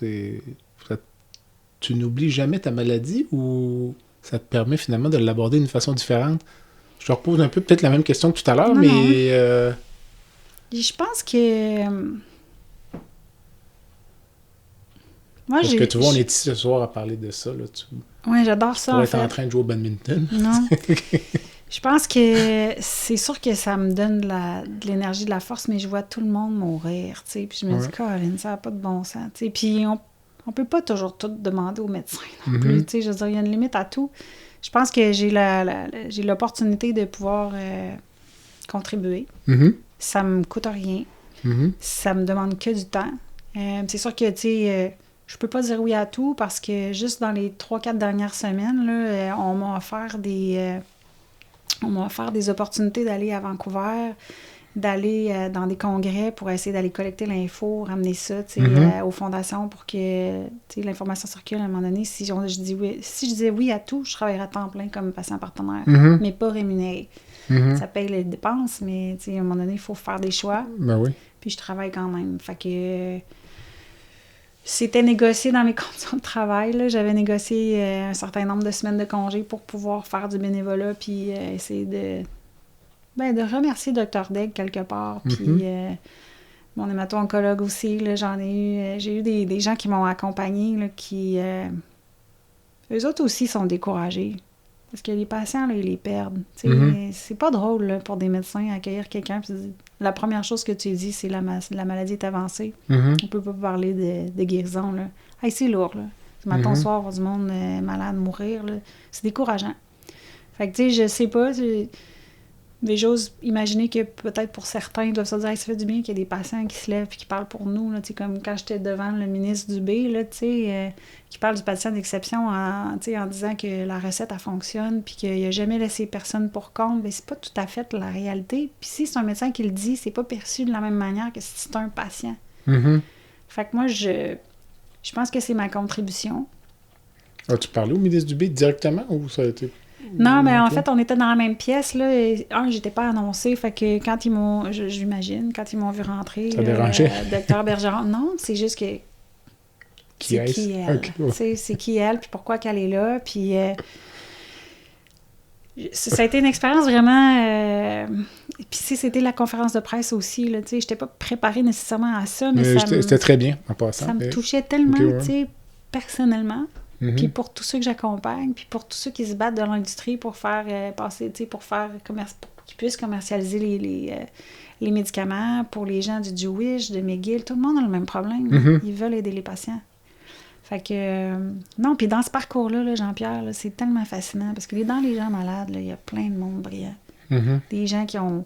tu n'oublies jamais ta maladie ou ça te permet finalement de l'aborder d'une façon différente? Je te repose un peu peut-être la même question que tout à l'heure, mais... Je pense que... Moi, parce que tu vois, on est ici ce soir à parler de ça. Oui, j'adore ça, en fait. Pour être en train de jouer au badminton. Non. Je pense que c'est sûr que ça me donne de l'énergie, de la force, mais je vois tout le monde mourir, tu sais. Puis je me dis, Colin, ça n'a pas de bon sens, tu sais. Puis on peut pas toujours tout demander aux médecins non plus, tu sais. Je veux dire, il y a une limite à tout. Je pense que j'ai l'opportunité de pouvoir contribuer. Ça me coûte rien. Ça me demande que du temps. C'est sûr que, tu sais, je peux pas dire oui à tout parce que juste dans les 3-4 dernières semaines, là, on m'a offert On m'a offert des opportunités d'aller à Vancouver, d'aller dans des congrès pour essayer d'aller collecter l'info, ramener ça aux fondations pour que l'information circule à un moment donné. Si je disais oui à tout, je travaillerais à temps plein comme patient partenaire, mais pas rémunéré. Ça paye les dépenses, mais à un moment donné, il faut faire des choix. Ben oui. Puis je travaille quand même. Fait que c'était négocié dans mes conditions de travail. Là. J'avais négocié un certain nombre de semaines de congé pour pouvoir faire du bénévolat puis essayer de remercier Dr. Degg quelque part. Puis mon hémato-oncologue aussi, là, j'ai eu des gens qui m'ont accompagné là, qui... eux autres aussi sont découragés. Parce que les patients, là, ils les perdent. C'est pas drôle là, pour des médecins accueillir quelqu'un puis la première chose que tu dis, c'est la maladie est avancée. On peut pas parler de guérison. Là. Hey, c'est lourd. Là. Ce matin, soir, voir du monde malade mourir. Là. C'est décourageant. Fait que, tu sais, je sais pas. Mais j'ose imaginer que peut-être pour certains, ils doivent se dire hey, ça fait du bien qu'il y ait des patients qui se lèvent et qui parlent pour nous. Là, comme quand j'étais devant le ministre Dubé, là, qui parle du patient d'exception en disant que la recette, elle fonctionne puis qu'il n'a jamais laissé personne pour compte. Mais c'est pas tout à fait la réalité. Puis si c'est un médecin qui le dit, c'est pas perçu de la même manière que si c'est un patient. Fait que moi, je pense que c'est ma contribution. As-tu parlé au ministre Dubé directement ou ça a été... Non, mais en fait, on était dans la même pièce, là, et j'étais pas annoncée, fait que quand ils m'ont, j'imagine, quand ils m'ont vu rentrer, ça dérangeait? Docteur Bergeron, non, c'est juste que c'est qui elle, okay, ouais. C'est qui elle, puis pourquoi qu'elle est là, puis ça a été une expérience vraiment, puis c'était la conférence de presse aussi, là, tu sais, j'étais pas préparée nécessairement à ça, mais c'était très bien, en passant. Ça me touchait tellement, tu sais, personnellement. Puis pour tous ceux que j'accompagne, puis pour tous ceux qui se battent dans l'industrie pour faire passer, tu sais, pour qu'ils puissent commercialiser les médicaments, pour les gens du Jewish, de McGill, tout le monde a le même problème. Ils veulent aider les patients. Fait que, non, puis dans ce parcours-là, là, Jean-Pierre, là, c'est tellement fascinant, parce que dans les gens malades, il y a plein de monde brillant. Des gens qui ont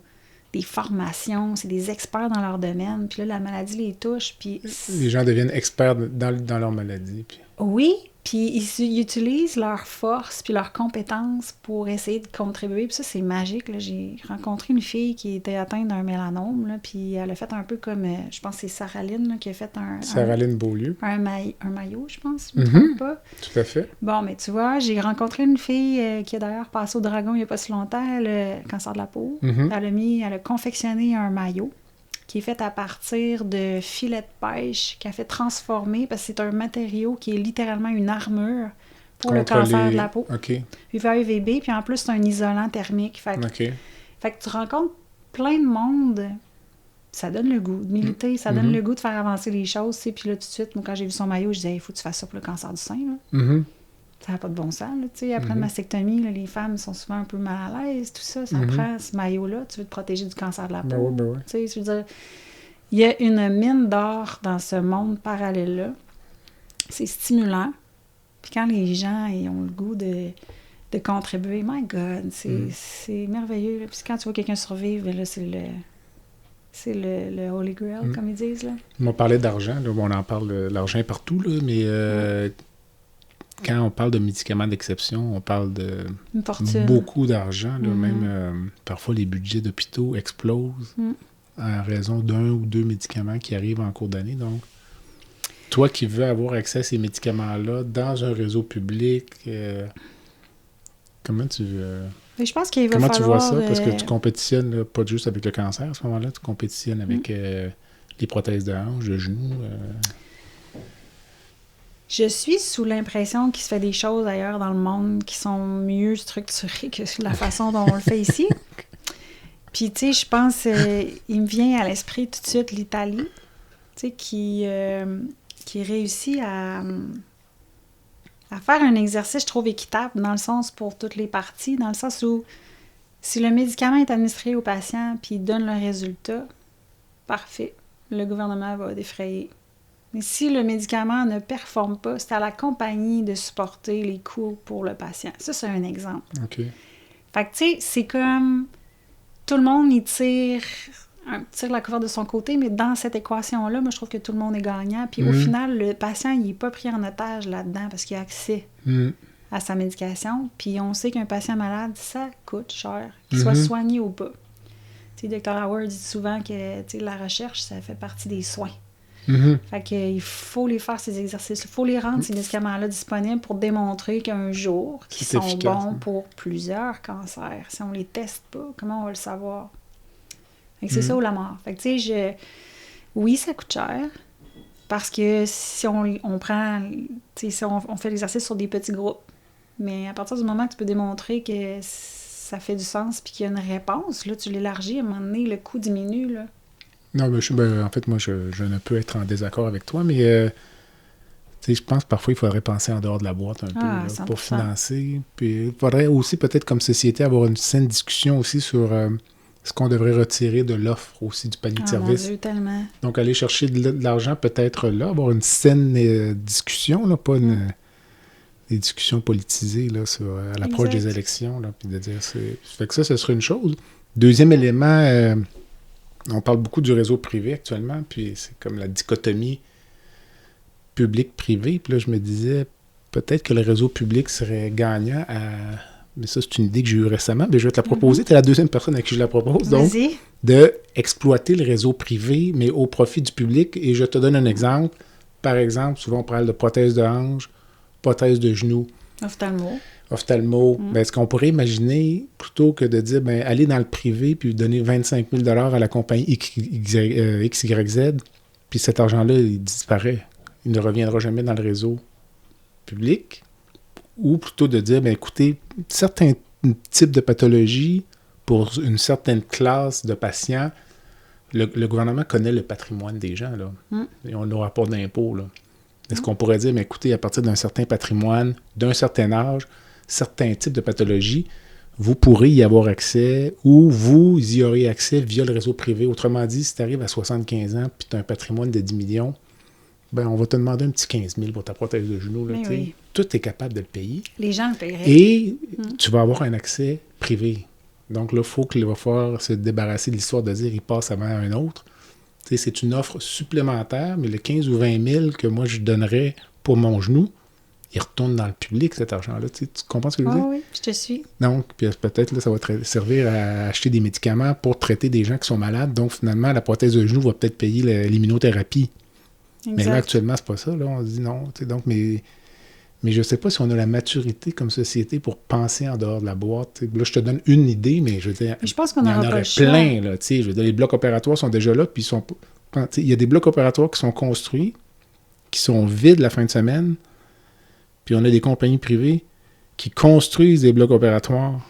des formations, c'est des experts dans leur domaine, puis là, la maladie les touche, puis... Les gens deviennent experts dans leur maladie, puis... Oui, puis ils utilisent leur force puis leurs compétences pour essayer de contribuer. Puis ça, c'est magique. Là. J'ai rencontré une fille qui était atteinte d'un mélanome, là, puis elle a fait un peu comme, je pense que c'est Sarah-Lynne là, qui a fait Sarah-Lynne Beaulieu. Un maillot, je pense, si je me trompe pas. Tout à fait. Bon, mais tu vois, j'ai rencontré une fille qui a d'ailleurs passé au Dragon il n'y a pas si longtemps, elle a cancer de la peau. Elle a confectionné un maillot qui est fait à partir de filets de pêche, qu'elle a fait transformer, parce que c'est un matériau qui est littéralement une armure pour le cancer de la peau. UVA-UVB, puis en plus, c'est un isolant thermique. Fait que tu rencontres plein de monde, ça donne le goût de militer, ça donne le goût de faire avancer les choses, tu sais. Puis là, tout de suite, moi, quand j'ai vu son maillot, je disais, il faut que tu fasses ça pour le cancer du sein, là. Ça n'a pas de bon sens, là, tu sais. Après une mastectomie, là, les femmes sont souvent un peu mal à l'aise, tout ça. Ça prend ce maillot-là, tu veux te protéger du cancer de la peau. Tu sais, je veux dire, il y a une mine d'or dans ce monde parallèle-là. C'est stimulant. Puis quand les gens ils ont le goût de contribuer, my God, c'est merveilleux. Là. Puis quand tu vois quelqu'un survivre, là, c'est le Holy Grail, comme ils disent. Là. On m'a parlé d'argent. Là. On en parle, l'argent est partout, là, mais... Quand on parle de médicaments d'exception, on parle de beaucoup d'argent. Là, même parfois, les budgets d'hôpitaux explosent en raison d'un ou deux médicaments qui arrivent en cours d'année. Donc, toi qui veux avoir accès à ces médicaments-là dans un réseau public, comment tu... je pense qu'il va comment falloir, tu vois ça? Parce que tu compétitionnes là, pas juste avec le cancer à ce moment-là, tu compétitionnes avec les prothèses de hanche, de genoux... Je suis sous l'impression qu'il se fait des choses ailleurs dans le monde qui sont mieux structurées que la façon dont on le fait ici. Puis, tu sais, je pense, il me vient à l'esprit tout de suite l'Italie, tu sais, qui réussit à faire un exercice, je trouve, équitable dans le sens pour toutes les parties, dans le sens où si le médicament est administré au patient puis il donne le résultat, parfait, le gouvernement va défrayer. Mais si le médicament ne performe pas, c'est à la compagnie de supporter les coûts pour le patient. Ça, c'est un exemple. Fait que, tu sais, c'est comme... Tout le monde, il tire la couverture de son côté, mais dans cette équation-là, moi, je trouve que tout le monde est gagnant. Puis au final, le patient, il n'est pas pris en otage là-dedans parce qu'il a accès à sa médication. Puis on sait qu'un patient malade, ça coûte cher, qu'il soit soigné ou pas. Tu sais, Dr. Howard dit souvent que la recherche, ça fait partie des soins. Fait qu'il faut les faire, ces exercices. Il faut les rendre, ces médicaments-là, disponibles pour démontrer qu'un jour, qu'ils sont efficace, bons pour plusieurs cancers. Si on les teste pas, comment on va le savoir? Fait que c'est ça ou la mort. Fait que tu sais, oui, ça coûte cher. Parce que si on prend, si on fait l'exercice sur des petits groupes, mais à partir du moment que tu peux démontrer que ça fait du sens puis qu'il y a une réponse, là, tu l'élargis, à un moment donné, le coût diminue, là. Non, mais en fait, moi, je ne peux être en désaccord avec toi, mais je pense que parfois, il faudrait penser en dehors de la boîte un peu là, pour financer. Puis il faudrait aussi, peut-être comme société, avoir une saine discussion aussi sur ce qu'on devrait retirer de l'offre aussi du panier de service. Mon Dieu, tellement. Donc, aller chercher de l'argent peut-être là, avoir une saine discussion, là, pas des discussions politisées là, à l'approche des élections, là, puis de dire... Fait que ça serait une chose. Deuxième élément... on parle beaucoup du réseau privé actuellement, puis c'est comme la dichotomie public-privé. Puis là, je me disais, peut-être que le réseau public serait gagnant à... Mais ça, c'est une idée que j'ai eue récemment, mais je vais te la proposer. Tu es la deuxième personne à qui je la propose. Donc, d'exploiter le réseau privé, mais au profit du public. Et je te donne un exemple. Par exemple, souvent, on parle de prothèse de hanche, prothèse de genou. Ophtalmo. Ben, ce qu'on pourrait imaginer, plutôt que de dire, ben, aller dans le privé puis donner 25 000 $ à la compagnie XYZ, puis cet argent-là, il disparaît. Il ne reviendra jamais dans le réseau public. Ou plutôt de dire, ben, écoutez, certains types de pathologies, pour une certaine classe de patients, le gouvernement connaît le patrimoine des gens, là. Et on a nos rapports d'impôts, là. Est-ce qu'on pourrait dire, mais écoutez, à partir d'un certain patrimoine, d'un certain âge, certains types de pathologies, vous pourrez y avoir accès ou vous y aurez accès via le réseau privé. Autrement dit, si tu arrives à 75 ans et tu as un patrimoine de 10 millions, ben on va te demander un petit 15 000 pour ta prothèse de genou. Là, oui. Tout est capable de le payer. Les gens le paieraient. Et tu vas avoir un accès privé. Donc là, il faut qu'il va falloir se débarrasser de l'histoire de dire il passe avant un autre. T'sais, c'est une offre supplémentaire, mais le 15 ou 20 000 que moi je donnerais pour mon genou, il retourne dans le public, cet argent-là. Tu comprends ce que je veux dire? Oui, je te suis. Donc, puis peut-être là, ça va servir à acheter des médicaments pour traiter des gens qui sont malades. Donc, finalement, la prothèse de genou va peut-être payer l'immunothérapie. Exact. Mais là, actuellement, c'est pas ça. Là, on se dit non. Donc, mais je ne sais pas si on a la maturité comme société pour penser en dehors de la boîte. Là, je te donne une idée, mais je veux dire, je pense qu'on il y en aurait plein. Là, je veux dire, les blocs opératoires sont déjà là, puis il y a des blocs opératoires qui sont construits, qui sont vides la fin de semaine, puis on a des compagnies privées qui construisent des blocs opératoires.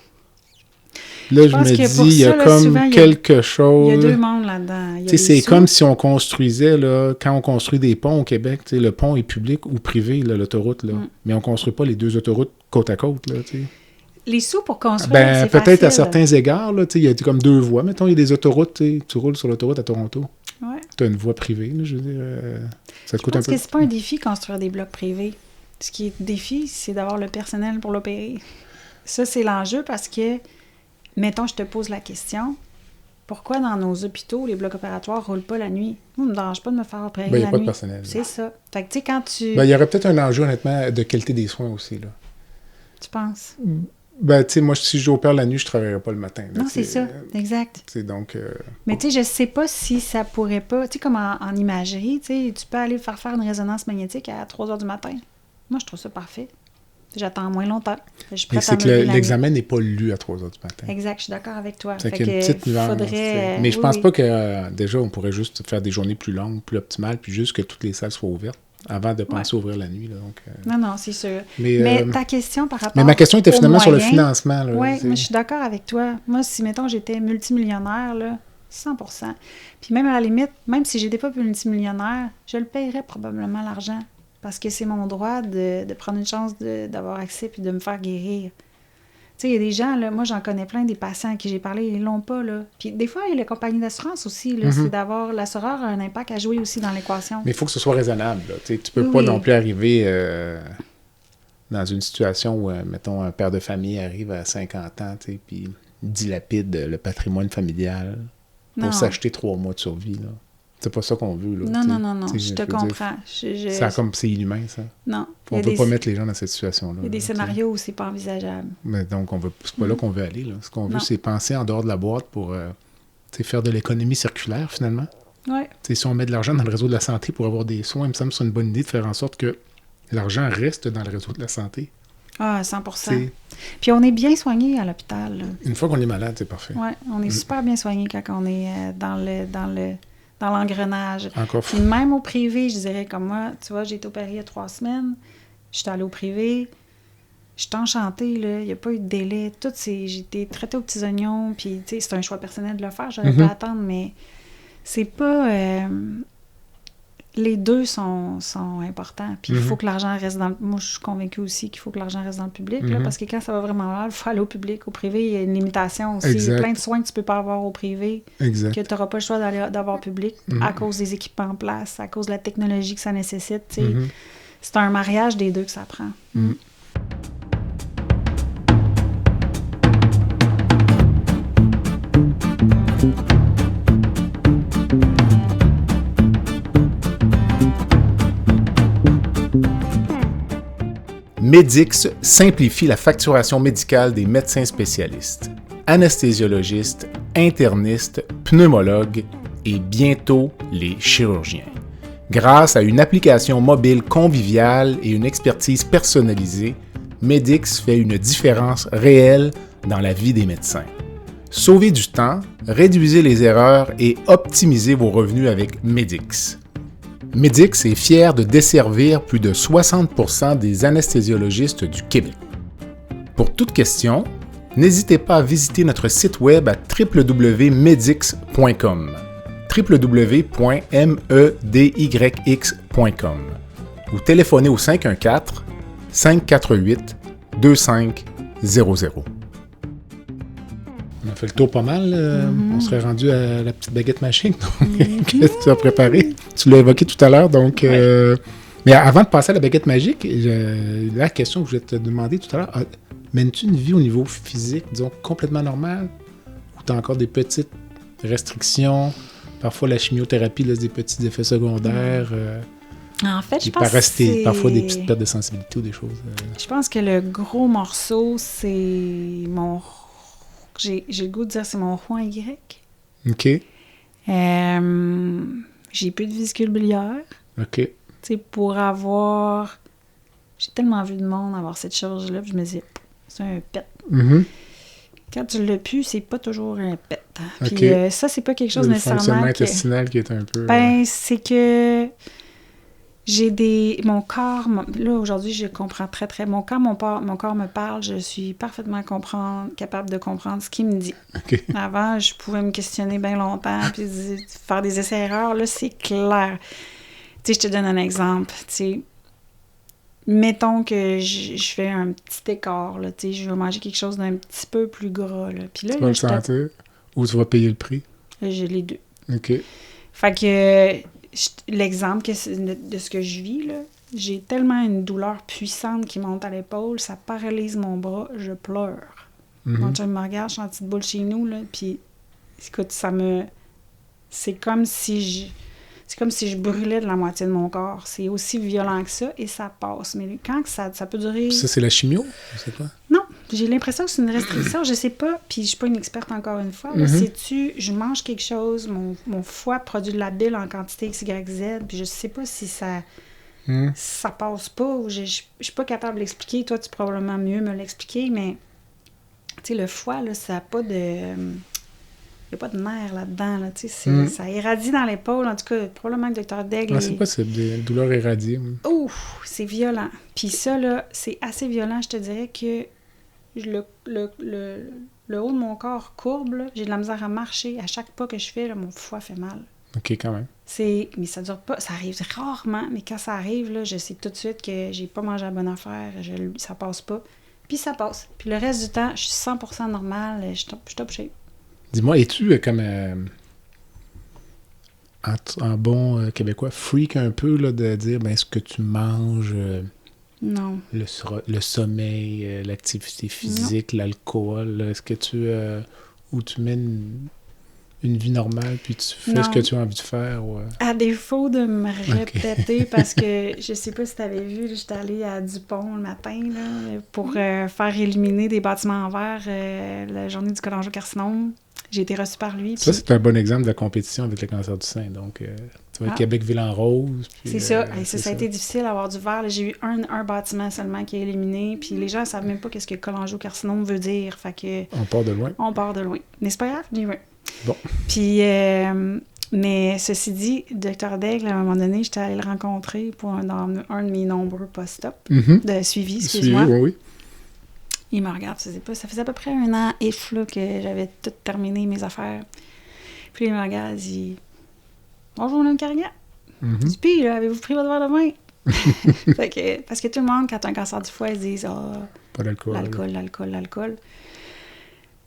Là, je me dis, il y a comme quelque chose... Il y a deux mondes là-dedans. C'est comme si on construisait, là, quand on construit des ponts au Québec, le pont est public ou privé, là, l'autoroute, là. Mais on ne construit pas les deux autoroutes côte à côte. Là, les sous pour construire, c'est peut-être facile. À certains égards, il y a comme deux voies. Mettons, il y a des autoroutes, tu roules sur l'autoroute à Toronto. Ouais. Tu as une voie privée, là, je veux dire. Ça te coûte un peu. Parce que c'est pas un défi construire des blocs privés. Ce qui est défi, c'est d'avoir le personnel pour l'opérer. Ça, c'est l'enjeu parce que, mettons, je te pose la question, pourquoi dans nos hôpitaux, les blocs opératoires ne roulent pas la nuit? Moi, ça ne me dérange pas de me faire opérer la nuit. Il n'y a pas de personnel. C'est ça. Fait que, tu sais, quand tu... il y aurait peut-être un enjeu, honnêtement, de qualité des soins aussi, là. Tu penses? Ben, tu sais, moi, si j'opère la nuit, je ne travaillerai pas le matin. Là, non, c'est ça. Exact. Donc... Mais tu sais, je ne sais pas si ça pourrait pas... Tu sais, comme en imagerie, tu peux aller faire une résonance magnétique à 3 heures du matin. Moi, je trouve ça parfait. J'attends moins longtemps. Je suis prête à me lever l'examen n'est pas lu à 3 heures du matin. Exact, je suis d'accord avec toi. Fait qu'il y a une petite nuance. Mais je pense pas que, déjà, on pourrait juste faire des journées plus longues, plus optimales, puis juste que toutes les salles soient ouvertes avant de penser ouvrir la nuit. Là, donc, Non, c'est sûr. Mais ta question par rapport... Mais ma question était finalement sur le financement. Oui, mais je suis d'accord avec toi. Moi, si, mettons, j'étais multimillionnaire, là, 100%. Puis même à la limite, même si j'étais pas multimillionnaire, je le paierais probablement l'argent. Parce que c'est mon droit de prendre une chance d'avoir accès puis de me faire guérir. Tu sais, il y a des gens, là, moi j'en connais plein, des patients à qui j'ai parlé, ils l'ont pas, là. Puis des fois, il y a les compagnies d'assurance aussi, là, c'est d'avoir... L'assureur a un impact à jouer aussi dans l'équation. Mais il faut que ce soit raisonnable, là. Tu peux pas non plus arriver dans une situation où, mettons, un père de famille arrive à 50 ans, tu sais, puis dilapide le patrimoine familial pour s'acheter 3 mois de survie, là. C'est pas ça qu'on veut, là. Non, je te comprends. C'est inhumain, ça. Non. On ne peut pas mettre les gens dans cette situation-là. Il y a des scénarios où c'est pas envisageable. Mais donc, c'est pas là qu'on veut aller, là. Ce qu'on veut, c'est penser en dehors de la boîte pour faire de l'économie circulaire, finalement. Ouais. Si on met de l'argent dans le réseau de la santé pour avoir des soins, il me semble que c'est une bonne idée de faire en sorte que l'argent reste dans le réseau de la santé. Ah, 100%. Puis on est bien soigné à l'hôpital, là. Une fois qu'on est malade, c'est parfait. Oui, on est super bien soigné quand on est dans l'engrenage. Encore Puis même au privé, je dirais comme moi, tu vois, j'ai été opérée il y a 3 semaines, je suis allée au privé, je suis enchantée, là, il n'y a pas eu de délai, j'ai été traitée aux petits oignons, puis tu sais, c'est un choix personnel de le faire, j'aurais pas à attendre, mais c'est pas... les deux sont importants. Puis il faut que l'argent reste dans le... Moi, je suis convaincue aussi qu'il faut que l'argent reste dans le public, là, parce que quand ça va vraiment mal, il faut aller au public. Au privé, il y a une limitation aussi. Il y a plein de soins que tu peux pas avoir au privé, que tu n'auras pas le choix d'avoir au public à cause des équipements en place, à cause de la technologie que ça nécessite. C'est un mariage des deux que ça prend. Medix simplifie la facturation médicale des médecins spécialistes, anesthésiologistes, internistes, pneumologues et bientôt les chirurgiens. Grâce à une application mobile conviviale et une expertise personnalisée, Medix fait une différence réelle dans la vie des médecins. Sauvez du temps, réduisez les erreurs et optimisez vos revenus avec Medix. Medix est fier de desservir plus de 60% des anesthésiologistes du Québec. Pour toute question, n'hésitez pas à visiter notre site web à www.medix.com www.medyx.com ou téléphonez au 514-548-2500. On a fait le tour pas mal. On serait rendu à la petite baguette magique que tu as préparée. Tu l'as évoqué tout à l'heure. Donc, mais avant de passer à la baguette magique, la question que je voulais te demander tout à l'heure, mènes-tu une vie au niveau physique, disons, complètement normale? Ou tu as encore des petites restrictions? Parfois, la chimiothérapie laisse des petits effets secondaires. En fait, je pense que c'est... Parfois des petites pertes de sensibilité ou des choses. Je pense que le gros morceau, c'est mon... J'ai le goût de dire c'est mon roi Y. OK. J'ai plus de vésicule biliaire. OK. Tu sais, pour avoir... J'ai tellement vu de monde avoir cette chose-là, puis je me disais, c'est un pet. Quand tu l'as pu, c'est pas toujours un pet. Puis ça, c'est pas quelque chose nécessairement... Le fonctionnement intestinal qui est un peu... c'est que... Mon corps, là aujourd'hui je comprends très très, mon corps me parle, je suis parfaitement capable de comprendre ce qu'il me dit. Okay. Avant, je pouvais me questionner bien longtemps puis faire des essais-erreurs, là c'est clair. Tu sais, je te donne un exemple, tu sais, mettons que je fais un petit écart, là, tu sais, je vais manger quelque chose d'un petit peu plus gras, là. Puis là, tu vas le sentir ou tu vas payer le prix? J'ai les deux. OK. Fait que... L'exemple de ce que je vis, là, j'ai tellement une douleur puissante qui monte à l'épaule, ça paralyse mon bras, je pleure. Mon chum me regarde, je suis en petite boule chez nous, là, puis écoute, c'est comme si je brûlais de la moitié de mon corps. C'est aussi violent que ça, et ça passe. Mais quand ça peut durer... Ça, c'est la chimio? C'est quoi? Non, j'ai l'impression que c'est une restriction, je sais pas, puis je suis pas une experte encore une fois. Sais-tu, je mange quelque chose, mon foie produit de la bile en quantité XYZ, puis je sais pas si ça passe pas, ou je suis pas capable de l'expliquer. Toi, tu peux probablement mieux me l'expliquer, mais tu sais, le foie, là, ça n'a pas de... Il n'y a pas de nerfs là-dedans, là, tu sais, ça irradie dans l'épaule, en tout cas, probablement que le Dr Daigle... C'est possible, des douleurs irradiées. Ouf, c'est violent. Puis ça, là, c'est assez violent, je te dirais que le haut de mon corps courbe, là, j'ai de la misère à marcher. À chaque pas que je fais, là, mon foie fait mal. OK, quand même. Mais ça dure pas, ça arrive rarement, mais quand ça arrive, là, je sais tout de suite que j'ai pas mangé la bonne affaire, ça passe pas. Puis ça passe. Puis le reste du temps, je suis 100% normale, je suis top shape. Dis-moi, es-tu comme en bon québécois, freak un peu là, de dire est-ce que tu manges non. Le sommeil, l'activité physique, l'alcool, est-ce que tu ou tu mets une vie normale, puis tu fais Non. ce que tu as envie de faire? Ou... À défaut de me répéter, parce que je sais pas si tu avais vu, j'étais allée à Dupont le matin là, pour faire éliminer des bâtiments en verre la journée du cholangiocarcinome. J'ai été reçue par lui. Ça, puis... c'est un bon exemple de la compétition avec le cancer du sein. Donc, tu vois, Québec-Ville-en-Rose. C'est ça. Ça a été difficile d'avoir du verre. Là, j'ai eu un bâtiment seulement qui est éliminé. Puis les gens ne savent même pas qu'est-ce que cholangiocarcinome veut dire. Fait que on part de loin. On part de loin. Mais c'est pas grave, j'y vais. Bon. Puis, mais ceci dit, Dr. Daigle, à un moment donné, j'étais allée le rencontrer dans un de mes nombreux post-op de suivi, excuse-moi. Suivi, oui. Il me regarde, ça faisait à peu près 1 an là, que j'avais tout terminé mes affaires. Puis il me regarde, il dit « Bonjour, Mme Carignan. Puis, avez-vous pris votre verre de vin? » Fait que, parce que tout le monde, quand tu as un cancer du foie, ils disent « Ah, pas d'alcool. L'alcool. »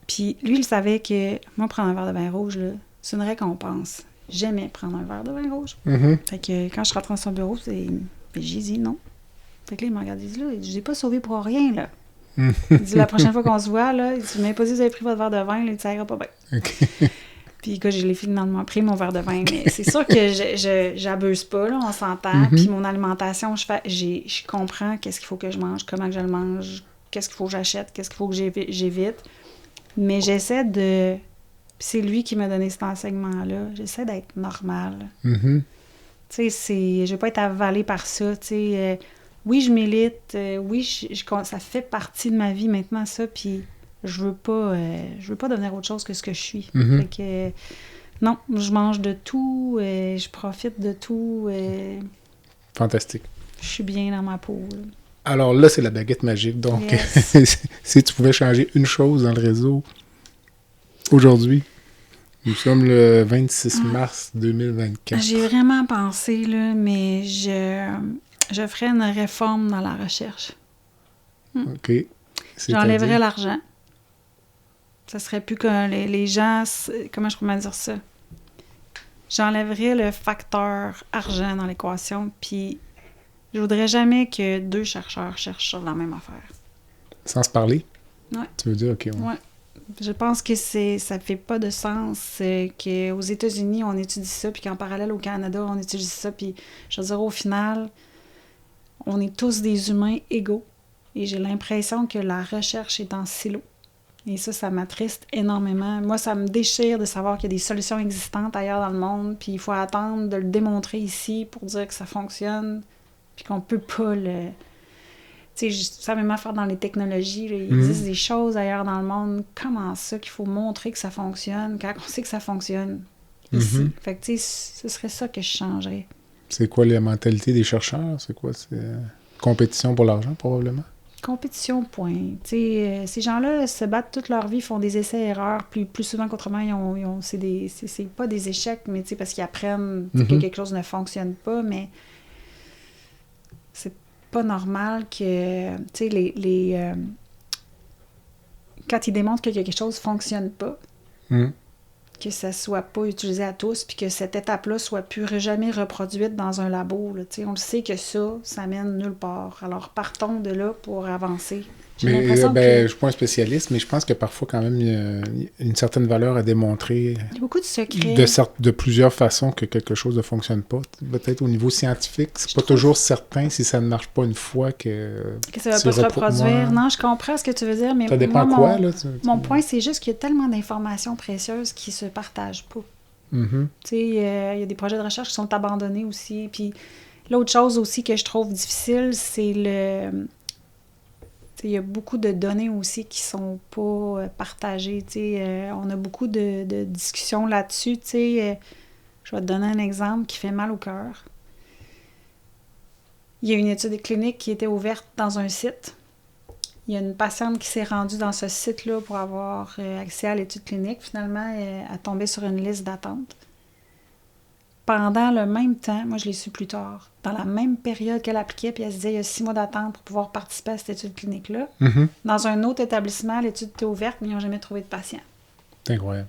Puis lui, il savait que moi, prendre un verre de vin rouge, là, c'est une récompense. J'aimais prendre un verre de vin rouge. Fait que quand je rentre dans son bureau, j'ai dit non. Fait que là, il me regarde, il dit là, je l'ai pas sauvé pour rien, là. Il dit la prochaine fois qu'on se voit, là, il dit, mais pas si vous avez pris votre verre de vin, là, ça ira pas bien. Okay. Puis que je l'ai finalement pris, mon verre de vin. Mais c'est sûr que j'abuse pas, là, on s'entend. Puis mon alimentation, je comprends qu'est-ce qu'il faut que je mange, comment que je le mange, qu'est-ce qu'il faut que j'achète, qu'est-ce qu'il faut que j'évite. Mais j'essaie de... C'est lui qui m'a donné cet enseignement-là. J'essaie d'être normale. Tu sais, je vais pas être avalée par ça, tu sais... oui, je milite, oui, ça fait partie de ma vie maintenant, ça, puis je veux pas devenir autre chose que ce que je suis. Fait que, non, je mange de tout, je profite de tout. Fantastique. Je suis bien dans ma peau. Là. Alors là, c'est la baguette magique. Donc, yes. Si tu pouvais changer une chose dans le réseau aujourd'hui, nous sommes le 26 mars 2024. J'ai vraiment pensé, là, mais je ferais une réforme dans la recherche. OK. J'enlèverais l'argent. Ça serait plus que les gens... Comment je pourrais dire ça? J'enlèverais le facteur argent dans l'équation, puis je voudrais jamais que 2 chercheurs cherchent sur la même affaire. Sans se parler? Ouais. Tu veux dire, OK. Ouais. Je pense que ça fait pas de sens qu'aux États-Unis, on étudie ça, puis qu'en parallèle au Canada, on étudie ça, puis je veux dire, au final... On est tous des humains égaux. Et j'ai l'impression que la recherche est en silo. Et ça m'attriste énormément. Moi, ça me déchire de savoir qu'il y a des solutions existantes ailleurs dans le monde, puis il faut attendre de le démontrer ici pour dire que ça fonctionne, puis qu'on peut pas le... Tu sais, ça même affaire dans les technologies. Là, il existe des choses ailleurs dans le monde. Comment ça qu'il faut montrer que ça fonctionne quand on sait que ça fonctionne ici? Fait que, tu sais, ce serait ça que je changerais. C'est quoi la mentalité des chercheurs? C'est quoi? C'est compétition pour l'argent, probablement? Compétition, point. Ces gens-là se battent toute leur vie, font des essais-erreurs plus souvent qu'autrement. C'est pas des échecs, mais parce qu'ils apprennent que quelque chose ne fonctionne pas, mais c'est pas normal que quand ils démontrent que quelque chose ne fonctionne pas, que ça soit pas utilisé à tous, puis que cette étape-là soit plus jamais reproduite dans un labo. Là, on le sait que ça mène nulle part. Alors, partons de là pour avancer. Mais je suis pas un spécialiste, mais je pense que parfois, quand même, il y a une certaine valeur à démontrer. Il y a beaucoup de secrets. De plusieurs façons que quelque chose ne fonctionne pas. Peut-être au niveau scientifique, c'est pas toujours certain si ça ne marche pas une fois que ça va pas se reproduire. Non, je comprends ce que tu veux dire, mais ça dépend moi, quoi, là? Mon point, c'est juste qu'il y a tellement d'informations précieuses qui se partagent pas. Tu sais, il y a des projets de recherche qui sont abandonnés aussi. Puis l'autre chose aussi que je trouve difficile, c'est il y a beaucoup de données aussi qui sont pas partagées. On a beaucoup de discussions là-dessus. Je vais te donner un exemple qui fait mal au cœur. Il y a une étude clinique qui était ouverte dans un site. Il y a une patiente qui s'est rendue dans ce site-là pour avoir accès à l'étude clinique. Finalement, elle a tombé sur une liste d'attente. Pendant le même temps, moi je l'ai su plus tard, dans la même période qu'elle appliquait, puis elle se disait, il y a 6 mois d'attente pour pouvoir participer à cette étude clinique-là. Dans un autre établissement, l'étude était ouverte, mais ils n'ont jamais trouvé de patient. C'est incroyable.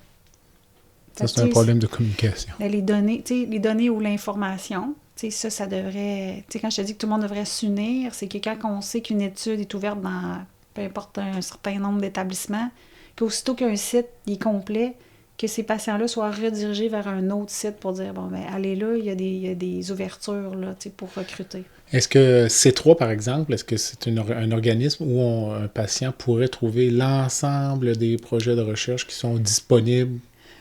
Ça, c'est un problème de communication. Les données ou l'information, ça devrait... Quand je te dis que tout le monde devrait s'unir, c'est que quand on sait qu'une étude est ouverte dans peu importe un certain nombre d'établissements, qu'aussitôt qu'un site est complet, que ces patients-là soient redirigés vers un autre site pour dire, bon, ben allez là, il y a des ouvertures là, pour recruter. Est-ce que C3, par exemple, est-ce que c'est un organisme où un patient pourrait trouver l'ensemble des projets de recherche qui sont disponibles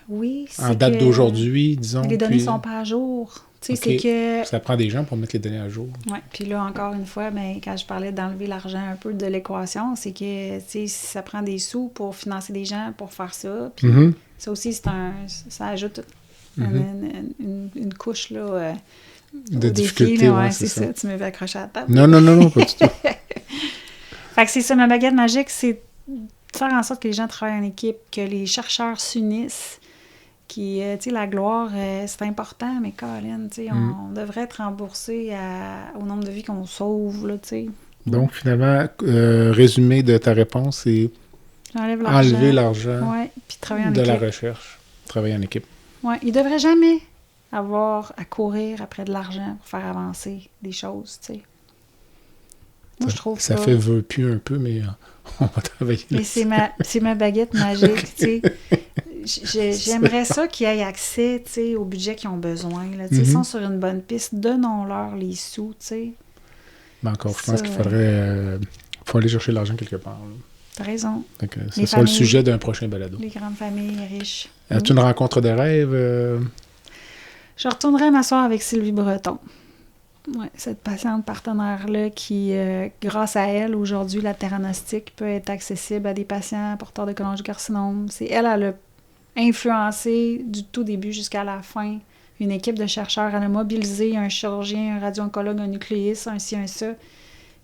Oui, en date d'aujourd'hui, disons? Les données ne sont pas à jour. Okay. C'est que... Ça prend des gens pour mettre les données à jour. Oui, puis là, encore une fois, ben, quand je parlais d'enlever l'argent un peu de l'équation, c'est que si ça prend des sous pour financer des gens pour faire ça, puis ça aussi, ça ajoute une couche là, de difficulté. Ouais, c'est ça. Tu me fais accrocher à la table. Non, pas du tout. Fait que c'est ça, ma baguette magique, c'est de faire en sorte que les gens travaillent en équipe, que les chercheurs s'unissent, tu sais, la gloire, c'est important, mais Colin, tu sais, on devrait être remboursé au nombre de vies qu'on sauve, là, tu sais. Donc, finalement, résumé de ta réponse, c'est enlever l'argent puis travailler en de équipe. la recherche, travailler en équipe. Oui, il ne devrait jamais avoir à courir après de l'argent pour faire avancer des choses, tu sais. Moi, je trouve ça fait vœu plus un peu, mais on va travailler là-dessus. Mais c'est ma baguette magique, tu sais. J'aimerais ça qu'ils aient accès, tu sais, au budget qu'ils ont besoin, là. Tu sais, ils sont sur une bonne piste, donnons-leur les sous, tu sais. Mais encore, je pense qu'il faudrait... faut aller chercher l'argent quelque part, là. T'as raison. Ce sera le sujet d'un prochain balado. Les grandes familles riches. As-tu une rencontre de rêve? Je retournerai m'asseoir avec Sylvie Breton. Oui, cette patiente partenaire-là qui, grâce à elle, aujourd'hui, la theranostique peut être accessible à des patients porteurs de cholangiocarcinome. C'est elle a influencé du tout début jusqu'à la fin une équipe de chercheurs. Elle a mobilisé un chirurgien, un radio-oncologue, un nucléiste, un ci, un ça.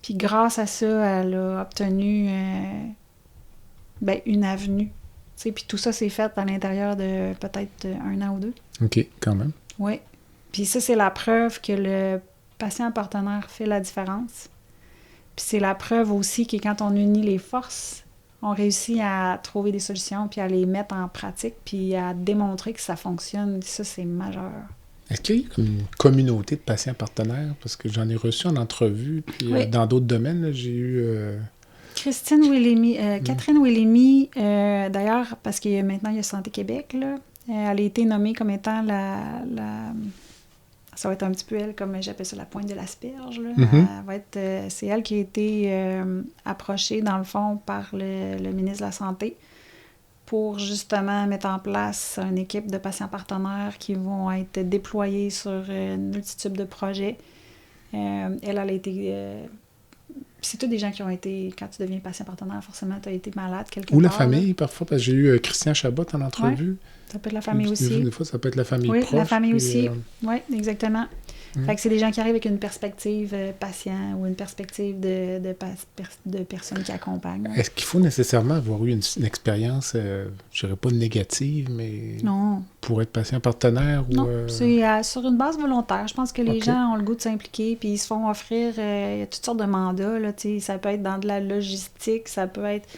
Puis grâce à ça, elle a obtenu une avenue. Puis tout ça s'est fait à l'intérieur de peut-être 1 an ou 2. OK, quand même. Oui. Puis ça, c'est la preuve que le patient partenaire fait la différence. Puis c'est la preuve aussi que quand on unit les forces, on réussit à trouver des solutions, puis à les mettre en pratique, puis à démontrer que ça fonctionne. Ça, c'est majeur. Est-ce qu'il y a comme une communauté de patients partenaires? Parce que j'en ai reçu en entrevue, puis dans d'autres domaines, là, j'ai eu... Catherine Willemy, d'ailleurs, parce que maintenant, il y a Santé Québec, là, elle a été nommée comme étant ça va être un petit peu elle, comme j'appelle ça, la pointe de l'asperge. Là. Elle va être, c'est elle qui a été approchée, dans le fond, par le ministre de la Santé pour justement mettre en place une équipe de patients partenaires qui vont être déployés sur une multitude de projets. Elle a été... c'est tous des gens qui ont été... Quand tu deviens patient partenaire, forcément, tu as été malade quelque part. Ou la famille, parfois, parce que j'ai eu Christian Chabot en entrevue. Ouais, ça peut être la famille aussi. Des fois, ça peut être la famille proche. Oui, la famille aussi. Oui, exactement. Fait que c'est des gens qui arrivent avec une perspective patient ou une perspective de personnes qui accompagnent. Est-ce qu'il faut nécessairement avoir eu une expérience, je dirais pas négative, mais non. Pour être patient partenaire? Non, c'est sur une base volontaire. Je pense que les gens ont le goût de s'impliquer, puis ils se font offrir toutes sortes de mandats. Là, ça peut être dans de la logistique, ça peut être...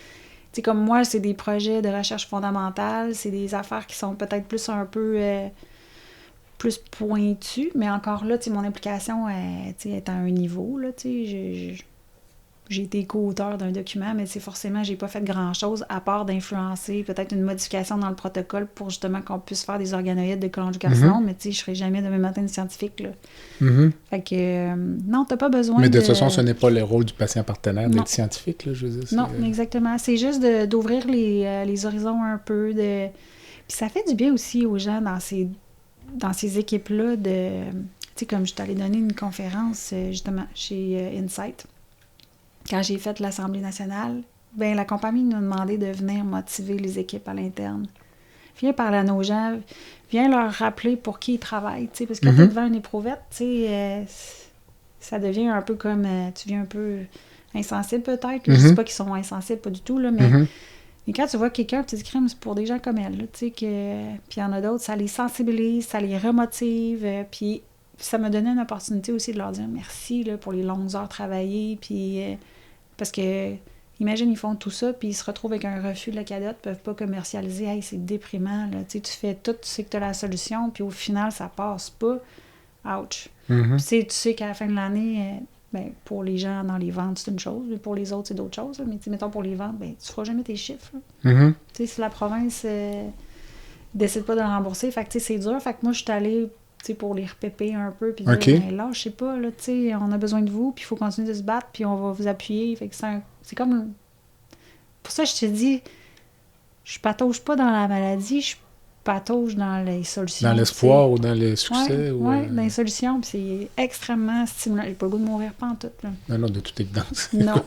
comme moi, c'est des projets de recherche fondamentale, c'est des affaires qui sont peut-être plus un peu... plus pointu, mais encore là, mon implication est à un niveau. Là, j'ai été co-auteur d'un document, mais forcément, j'ai pas fait grand-chose à part d'influencer peut-être une modification dans le protocole pour justement qu'on puisse faire des organoïdes de cholangiocarcinome, mais je serai jamais demain matin scientifique. Là. Fait que, non, t'as pas besoin mais de toute façon, ce n'est pas le rôle du patient partenaire d'être scientifique, là, je veux dire. Non, exactement. C'est juste d'ouvrir les horizons un peu. Puis ça fait du bien aussi aux gens dans ces équipes-là de... Tu sais, comme je t'allais donner une conférence, justement, chez Insight, quand j'ai fait l'Assemblée nationale, la compagnie nous a demandé de venir motiver les équipes à l'interne. Viens parler à nos gens, viens leur rappeler pour qui ils travaillent, tu sais, parce que quand t'es devant une éprouvette, tu sais, ça devient un peu comme... tu viens un peu insensible, peut-être. Je dis pas qu'ils sont insensibles, pas du tout, là, mais... Et quand tu vois quelqu'un, tu te dis, c'est pour des gens comme elle, là, tu sais, puis il y en a d'autres, ça les sensibilise, ça les remotive, puis ça m'a donné une opportunité aussi de leur dire merci, là, pour les longues heures travaillées, puis parce que, imagine, ils font tout ça, puis ils se retrouvent avec un refus de la cadotte, peuvent pas commercialiser, hey, c'est déprimant, là, tu sais, tu fais tout, tu sais que tu as la solution, puis au final, ça passe pas, ouch. Puis tu sais qu'à la fin de l'année... pour les gens dans les ventes, c'est une chose. Mais pour les autres, c'est d'autres choses. Mais mettons, pour les ventes, tu feras jamais tes chiffres. Si la province décident pas de le rembourser. Fait que, tu sais, c'est dur. Fait que moi, je suis allée, tu sais, pour les repéper un peu, puis dire, ben, là, je sais pas, là, tu sais, on a besoin de vous, puis il faut continuer de se battre, puis on va vous appuyer. Fait que c'est comme... Pour ça, je te dis, je patauge pas dans la maladie, je patauge dans les solutions. Dans l'espoir ou dans le succès? Oui, dans les solutions, puis c'est extrêmement stimulant. J'ai pas le goût de mourir pantoute, là. Non, de toute évidence. Non.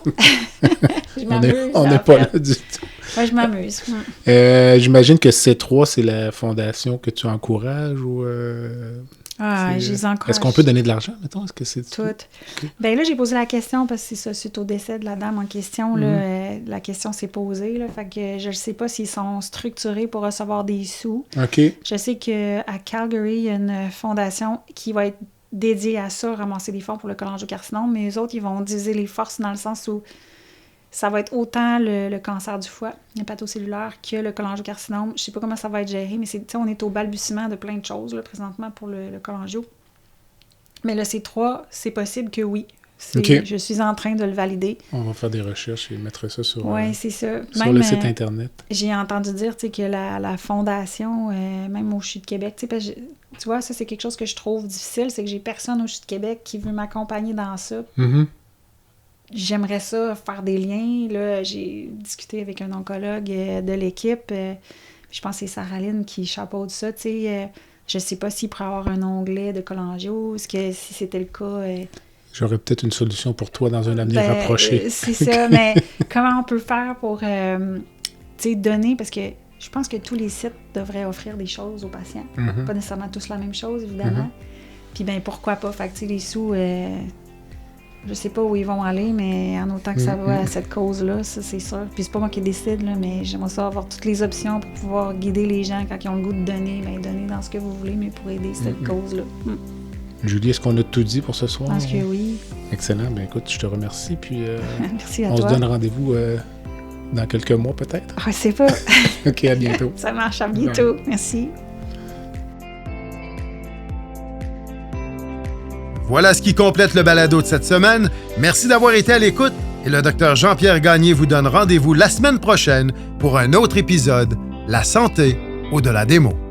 Je m'amuse. On n'est pas là du tout. Oui, je m'amuse. J'imagine que C3, c'est la fondation que tu encourages ou... je les encourage. Est-ce qu'on peut donner de l'argent, mettons? Est-ce que c'est tout? Okay. Bien là, j'ai posé la question parce que c'est ça, suite au décès de la dame en question, là, la question s'est posée. Là, fait que je ne sais pas s'ils sont structurés pour recevoir des sous. OK. Je sais qu'à Calgary, il y a une fondation qui va être dédiée à ça, ramasser des fonds pour le cholangiocarcinome, mais eux autres, ils vont diviser les forces dans le sens où ça va être autant le cancer du foie, l'hépatocellulaire, que le cholangiocarcinome. Je ne sais pas comment ça va être géré, mais on est au balbutiement de plein de choses là, présentement pour le cholangio. Mais le C3, c'est possible que oui. Okay. Je suis en train de le valider. On va faire des recherches et mettre ça sur, c'est ça. Sur même, le site Internet. J'ai entendu dire que la fondation, même au CHU de Québec, tu vois, ça c'est quelque chose que je trouve difficile, c'est que j'ai personne au CHU de Québec qui veut m'accompagner dans ça. Mm-hmm. J'aimerais ça, faire des liens. Là, j'ai discuté avec un oncologue de l'équipe. Je pense que c'est Sarah-Lyne qui chapeaute ça. Je sais pas s'il pourrait avoir un onglet de cholangio. Est-ce que si c'était le cas... J'aurais peut-être une solution pour toi dans un avenir rapproché. C'est ça, mais comment on peut faire pour donner... Parce que je pense que tous les sites devraient offrir des choses aux patients. Mm-hmm. Pas nécessairement tous la même chose, évidemment. Puis pourquoi pas? Fait que les sous... je sais pas où ils vont aller, mais en autant que ça va à cette cause-là, ça, c'est sûr. Puis c'est pas moi qui décide, là, mais j'aimerais ça avoir toutes les options pour pouvoir guider les gens quand ils ont le goût de donner. Bien, donner dans ce que vous voulez, mais pour aider cette cause-là. Julie, est-ce qu'on a tout dit pour ce soir? Je pense que oui. Excellent. Bien, écoute, je te remercie. Puis, merci à toi. On se donne rendez-vous dans quelques mois, peut-être? Je sais pas. OK, à bientôt. Ça marche, à bientôt. Bye. Merci. Voilà ce qui complète le balado de cette semaine. Merci d'avoir été à l'écoute et le Dr Jean-Pierre Gagné vous donne rendez-vous la semaine prochaine pour un autre épisode, La santé au-delà des mots.